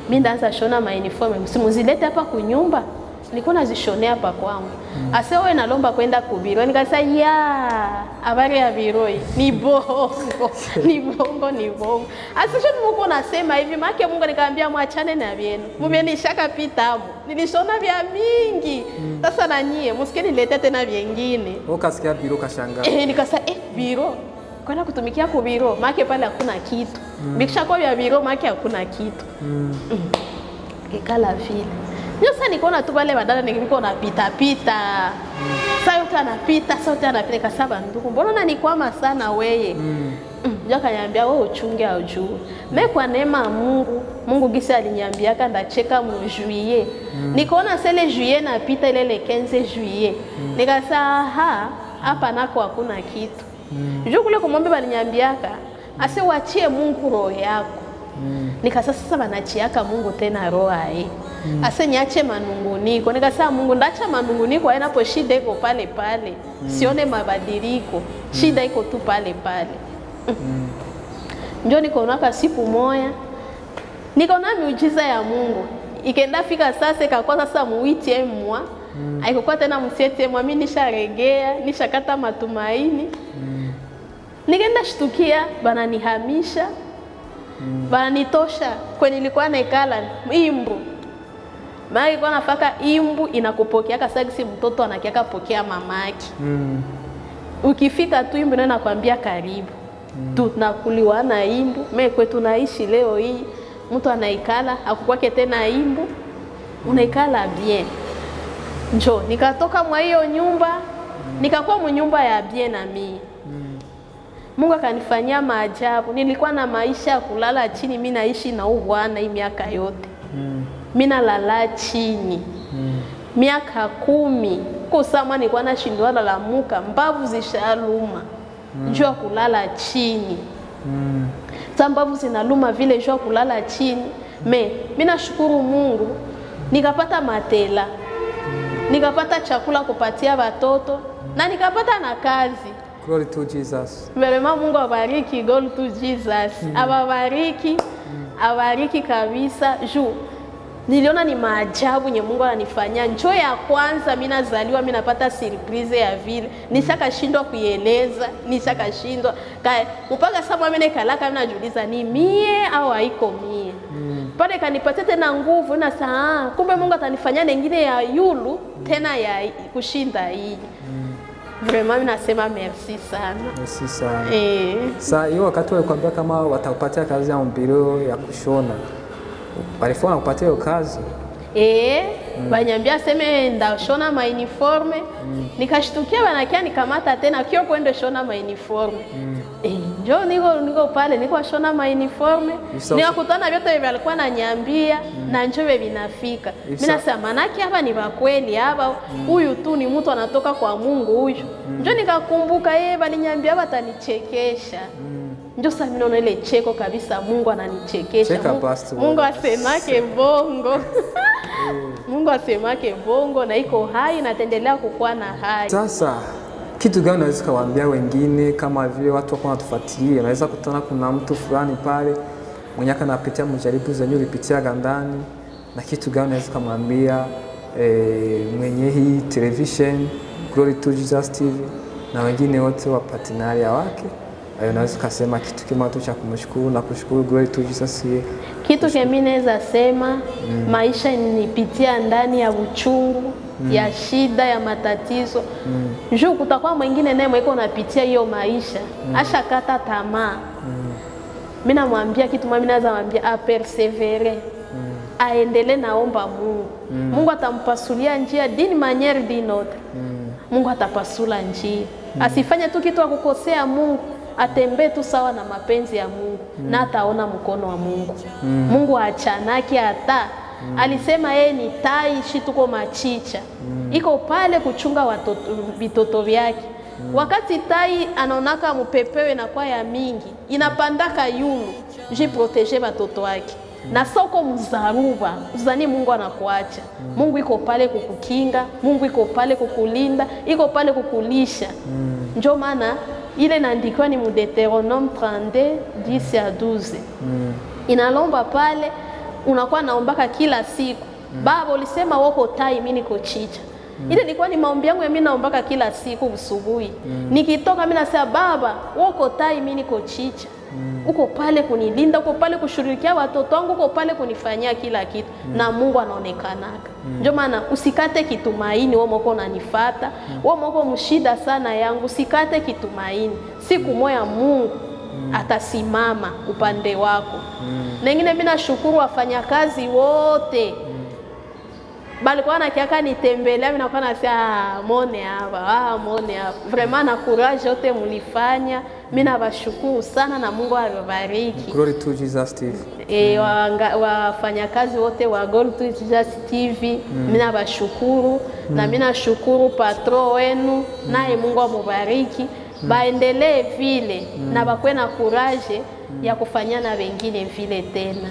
mimi ndaanza shona uniform, msimuzilete hapa kunyumba, nilikuwa nazishonea hapa kwangu. Aseo inalomba kwenda kubiro. Nikasema habari ya biroi ni bongo. Ni bongo. Asisho mko nasema hivi make Mungu nikamwambia mwachane na vyenu. Mmenishaka pitamu. Nilishona vya mingi. Sasa na nyie msikie nilete tena vingine. Ukasikia biro kashangaa. Nikasema biro. Kwenda kutumikia kwa biro make pale hakuna kitu. Bikisha kwa vya biro make hakuna kitu. Kikala vile. Ndio sasa nikaona tu wale wadada niko na pita. Sasa yote anapita kasaba ndugu. Mbona unanikwama sana wewe? Ndio akaniambia wewe uchunge aujue. Mimi kwa neema ya Mungu gisa aliniambia ndacheka mu juillet. Nikaona sele juillet napita ile 15 juillet. Nikasema hapa nako hakuna kitu. Ndio kule kumwambia aliniambiaka ase wachie Mungu roho yako. Nikasema sasa banachiaka Mungu tena roho yake. Ase niache manunguniko. Nikasema Mungu ndacha manunguniko hapo shida iko pale pale. Sione mabadiliko. Shida iko tu pale pale. Ndio nikaona siku moja nikaona miujiza ya Mungu. Ikenda fika sasa ikakuwa sasa muitie mwa. Haikuwa tena msiete mwa, mimi nisharegea, nishakata matumaini. Nikaenda shtukia bana nihamisha. Bana nitosha kwenye nilikuwa naikala Imbu. Maana ilikuwa nafaka Imbu inakupokea kasagisi mtoto anakiaka pokea mamaki. Ukifika tu Imbu ndio nakwambia karibu. Tunakuliwa na Imbu. Mimi kwetu naishi leo hii mtu anaikala hakukwake tena Imbu. Unaikala bien. Njoo nikatoka mwa hiyo nyumba Nikakuwa mnyumba ya bien na mimi. Mungu akanifanyia maajabu. Nilikuwa na maisha ya kulala chini, mimi naishi na bwana hii miaka yote. Mimi nalala chini. Miaka 10 kusama nilikuwa nashindwa lalamuka, mbavu zishaluma. Njoo kulala chini. Mbavu zinaluma vile njoo kulala chini. Mimi nashukuru Mungu nikapata matela. Nikapata chakula kupatia watoto na nikapata na kazi. Glory to Jesus. Vraiment Mungu abariki, glory to Jesus. Awabariki, awabariki kabisa. Juu niliona ni maajabu nye Mungu ananifanyia. Njoo ya kwanza mimi nazaliwa, mimi napata surprise ya vile. Nishakashindwa kuieleza, nishakashindwa. Mpaka sasa mimi nikalaka mimi najiuliza ni mie au haiko mie. Pale kanipatia tena nguvu na saa kumbe Mungu atanifanyia nyingine ya yulu tena ya kushinda hii. Vraiment nasema merci sana. Merci sana. Sasa hiyo wakati walikwambia kama watakupatia kazi ya mbiro ya kushona. Walifanya kupatia hiyo kazi? Banyambia sema ndashona ma uniforme. Nikashtukia banakia nikamata tena kio kwenda shona ma uniforme. Njoo niko pale niko shona ma uniforme. Nikakutana vyote hivyo alikuwa ananiambia na njoo vinafika. Mimi nasema manaki hapa ni kweli hapa huyu tu ni mtu anatoka kwa Mungu huyu. Njoo nikakumbuka balinyambia batanichekesha. Ndio sasa mimi naona ile cheko kabisa Mungu ananichekesha. Mungu asemake bongo. Mungu asemake bongo na iko hai na tendelea kukua na hai. Sasa kitu gani unaweza kuwaambia wengine kama vile watu wako wanatufuatilia? Unaweza kutana kuna mtu fulani pale mwenye anapitia mjaribu zenye ulipitia gandani, na kitu gani unaweza kumwambia mwenye hii television Glory to Jesus TV na wengine wote wa partneria wake? Unaweza kusema kitu kama tu cha kumshukuru na kushukuru Glory to Jesus. Kitu mimi naweza sema maisha nipitia ndani ya uchungu, ya shida, ya matatizo. Njoo kutakuwa mwingine naye mweko unapitia hiyo maisha, ashakata tamaa. Mimi namwambia kitu mimi naweza mwambia a persevere. Aendelee naomba Mungu. Mungu atampasulia njia d'une manière d'une autre. Mungu atapasula njia. Asifanye tu kitu akukosea Mungu. Atembee tu sawa na mapenzi ya Mungu na ataona mkono wa Mungu. Mungu achanaki hata. Alisema yeye ni tai shituko machicha. Iko pale kuchunga watoto vitoto vyake. Wakati tai anaonaka mpepewe na kwa ya mingi, inapandaka yulu, jiproteger watoto wake. Na soko mzaruba, uzani Mungu anakuacha. Mungu iko pale kukukinga, Mungu iko pale kukulinda, iko pale kukulisha. Ndio maana ile inaandikwa ni Deuteronome 32:10-12. Inalomba pale unakuwa naombaka kila siku. Baba ulisema wako tai mimi niko chicha. Ile ilikuwa ni maombi yangu mimi naombaka kila siku usubuhi. Nikitoka mimi nasema Baba wako tai mimi niko chicha. Uko pale kunilinda, uko pale kushughulikia watoto wangu, uko pale kunifanyia kila kitu na Mungu anaonekanaka. Ndio maana usikate kitumaini wewe mko unanifuata, wewe mko mshida sana yangu, usikate kitumaini. Siku moja Mungu atasimama upande wako. Na ingine mimi nashukuru wafanyakazi wote. Bali kwa nakiaka nitembelea mimi nakuwa nasema mone hapa, mone hapa. Vraiment na courage yote mlifanya. Mimi nabashukuru sana na Mungu awabariki. Glory to Jesus TV. Wafanyakazi wote wa Glory to Jesus TV, mimi nabashukuru na mimi nashukuru patron wenu naye Mungu amubariki. Baendelee vile na bakwe na courage ya kufanya na wengine vile tena.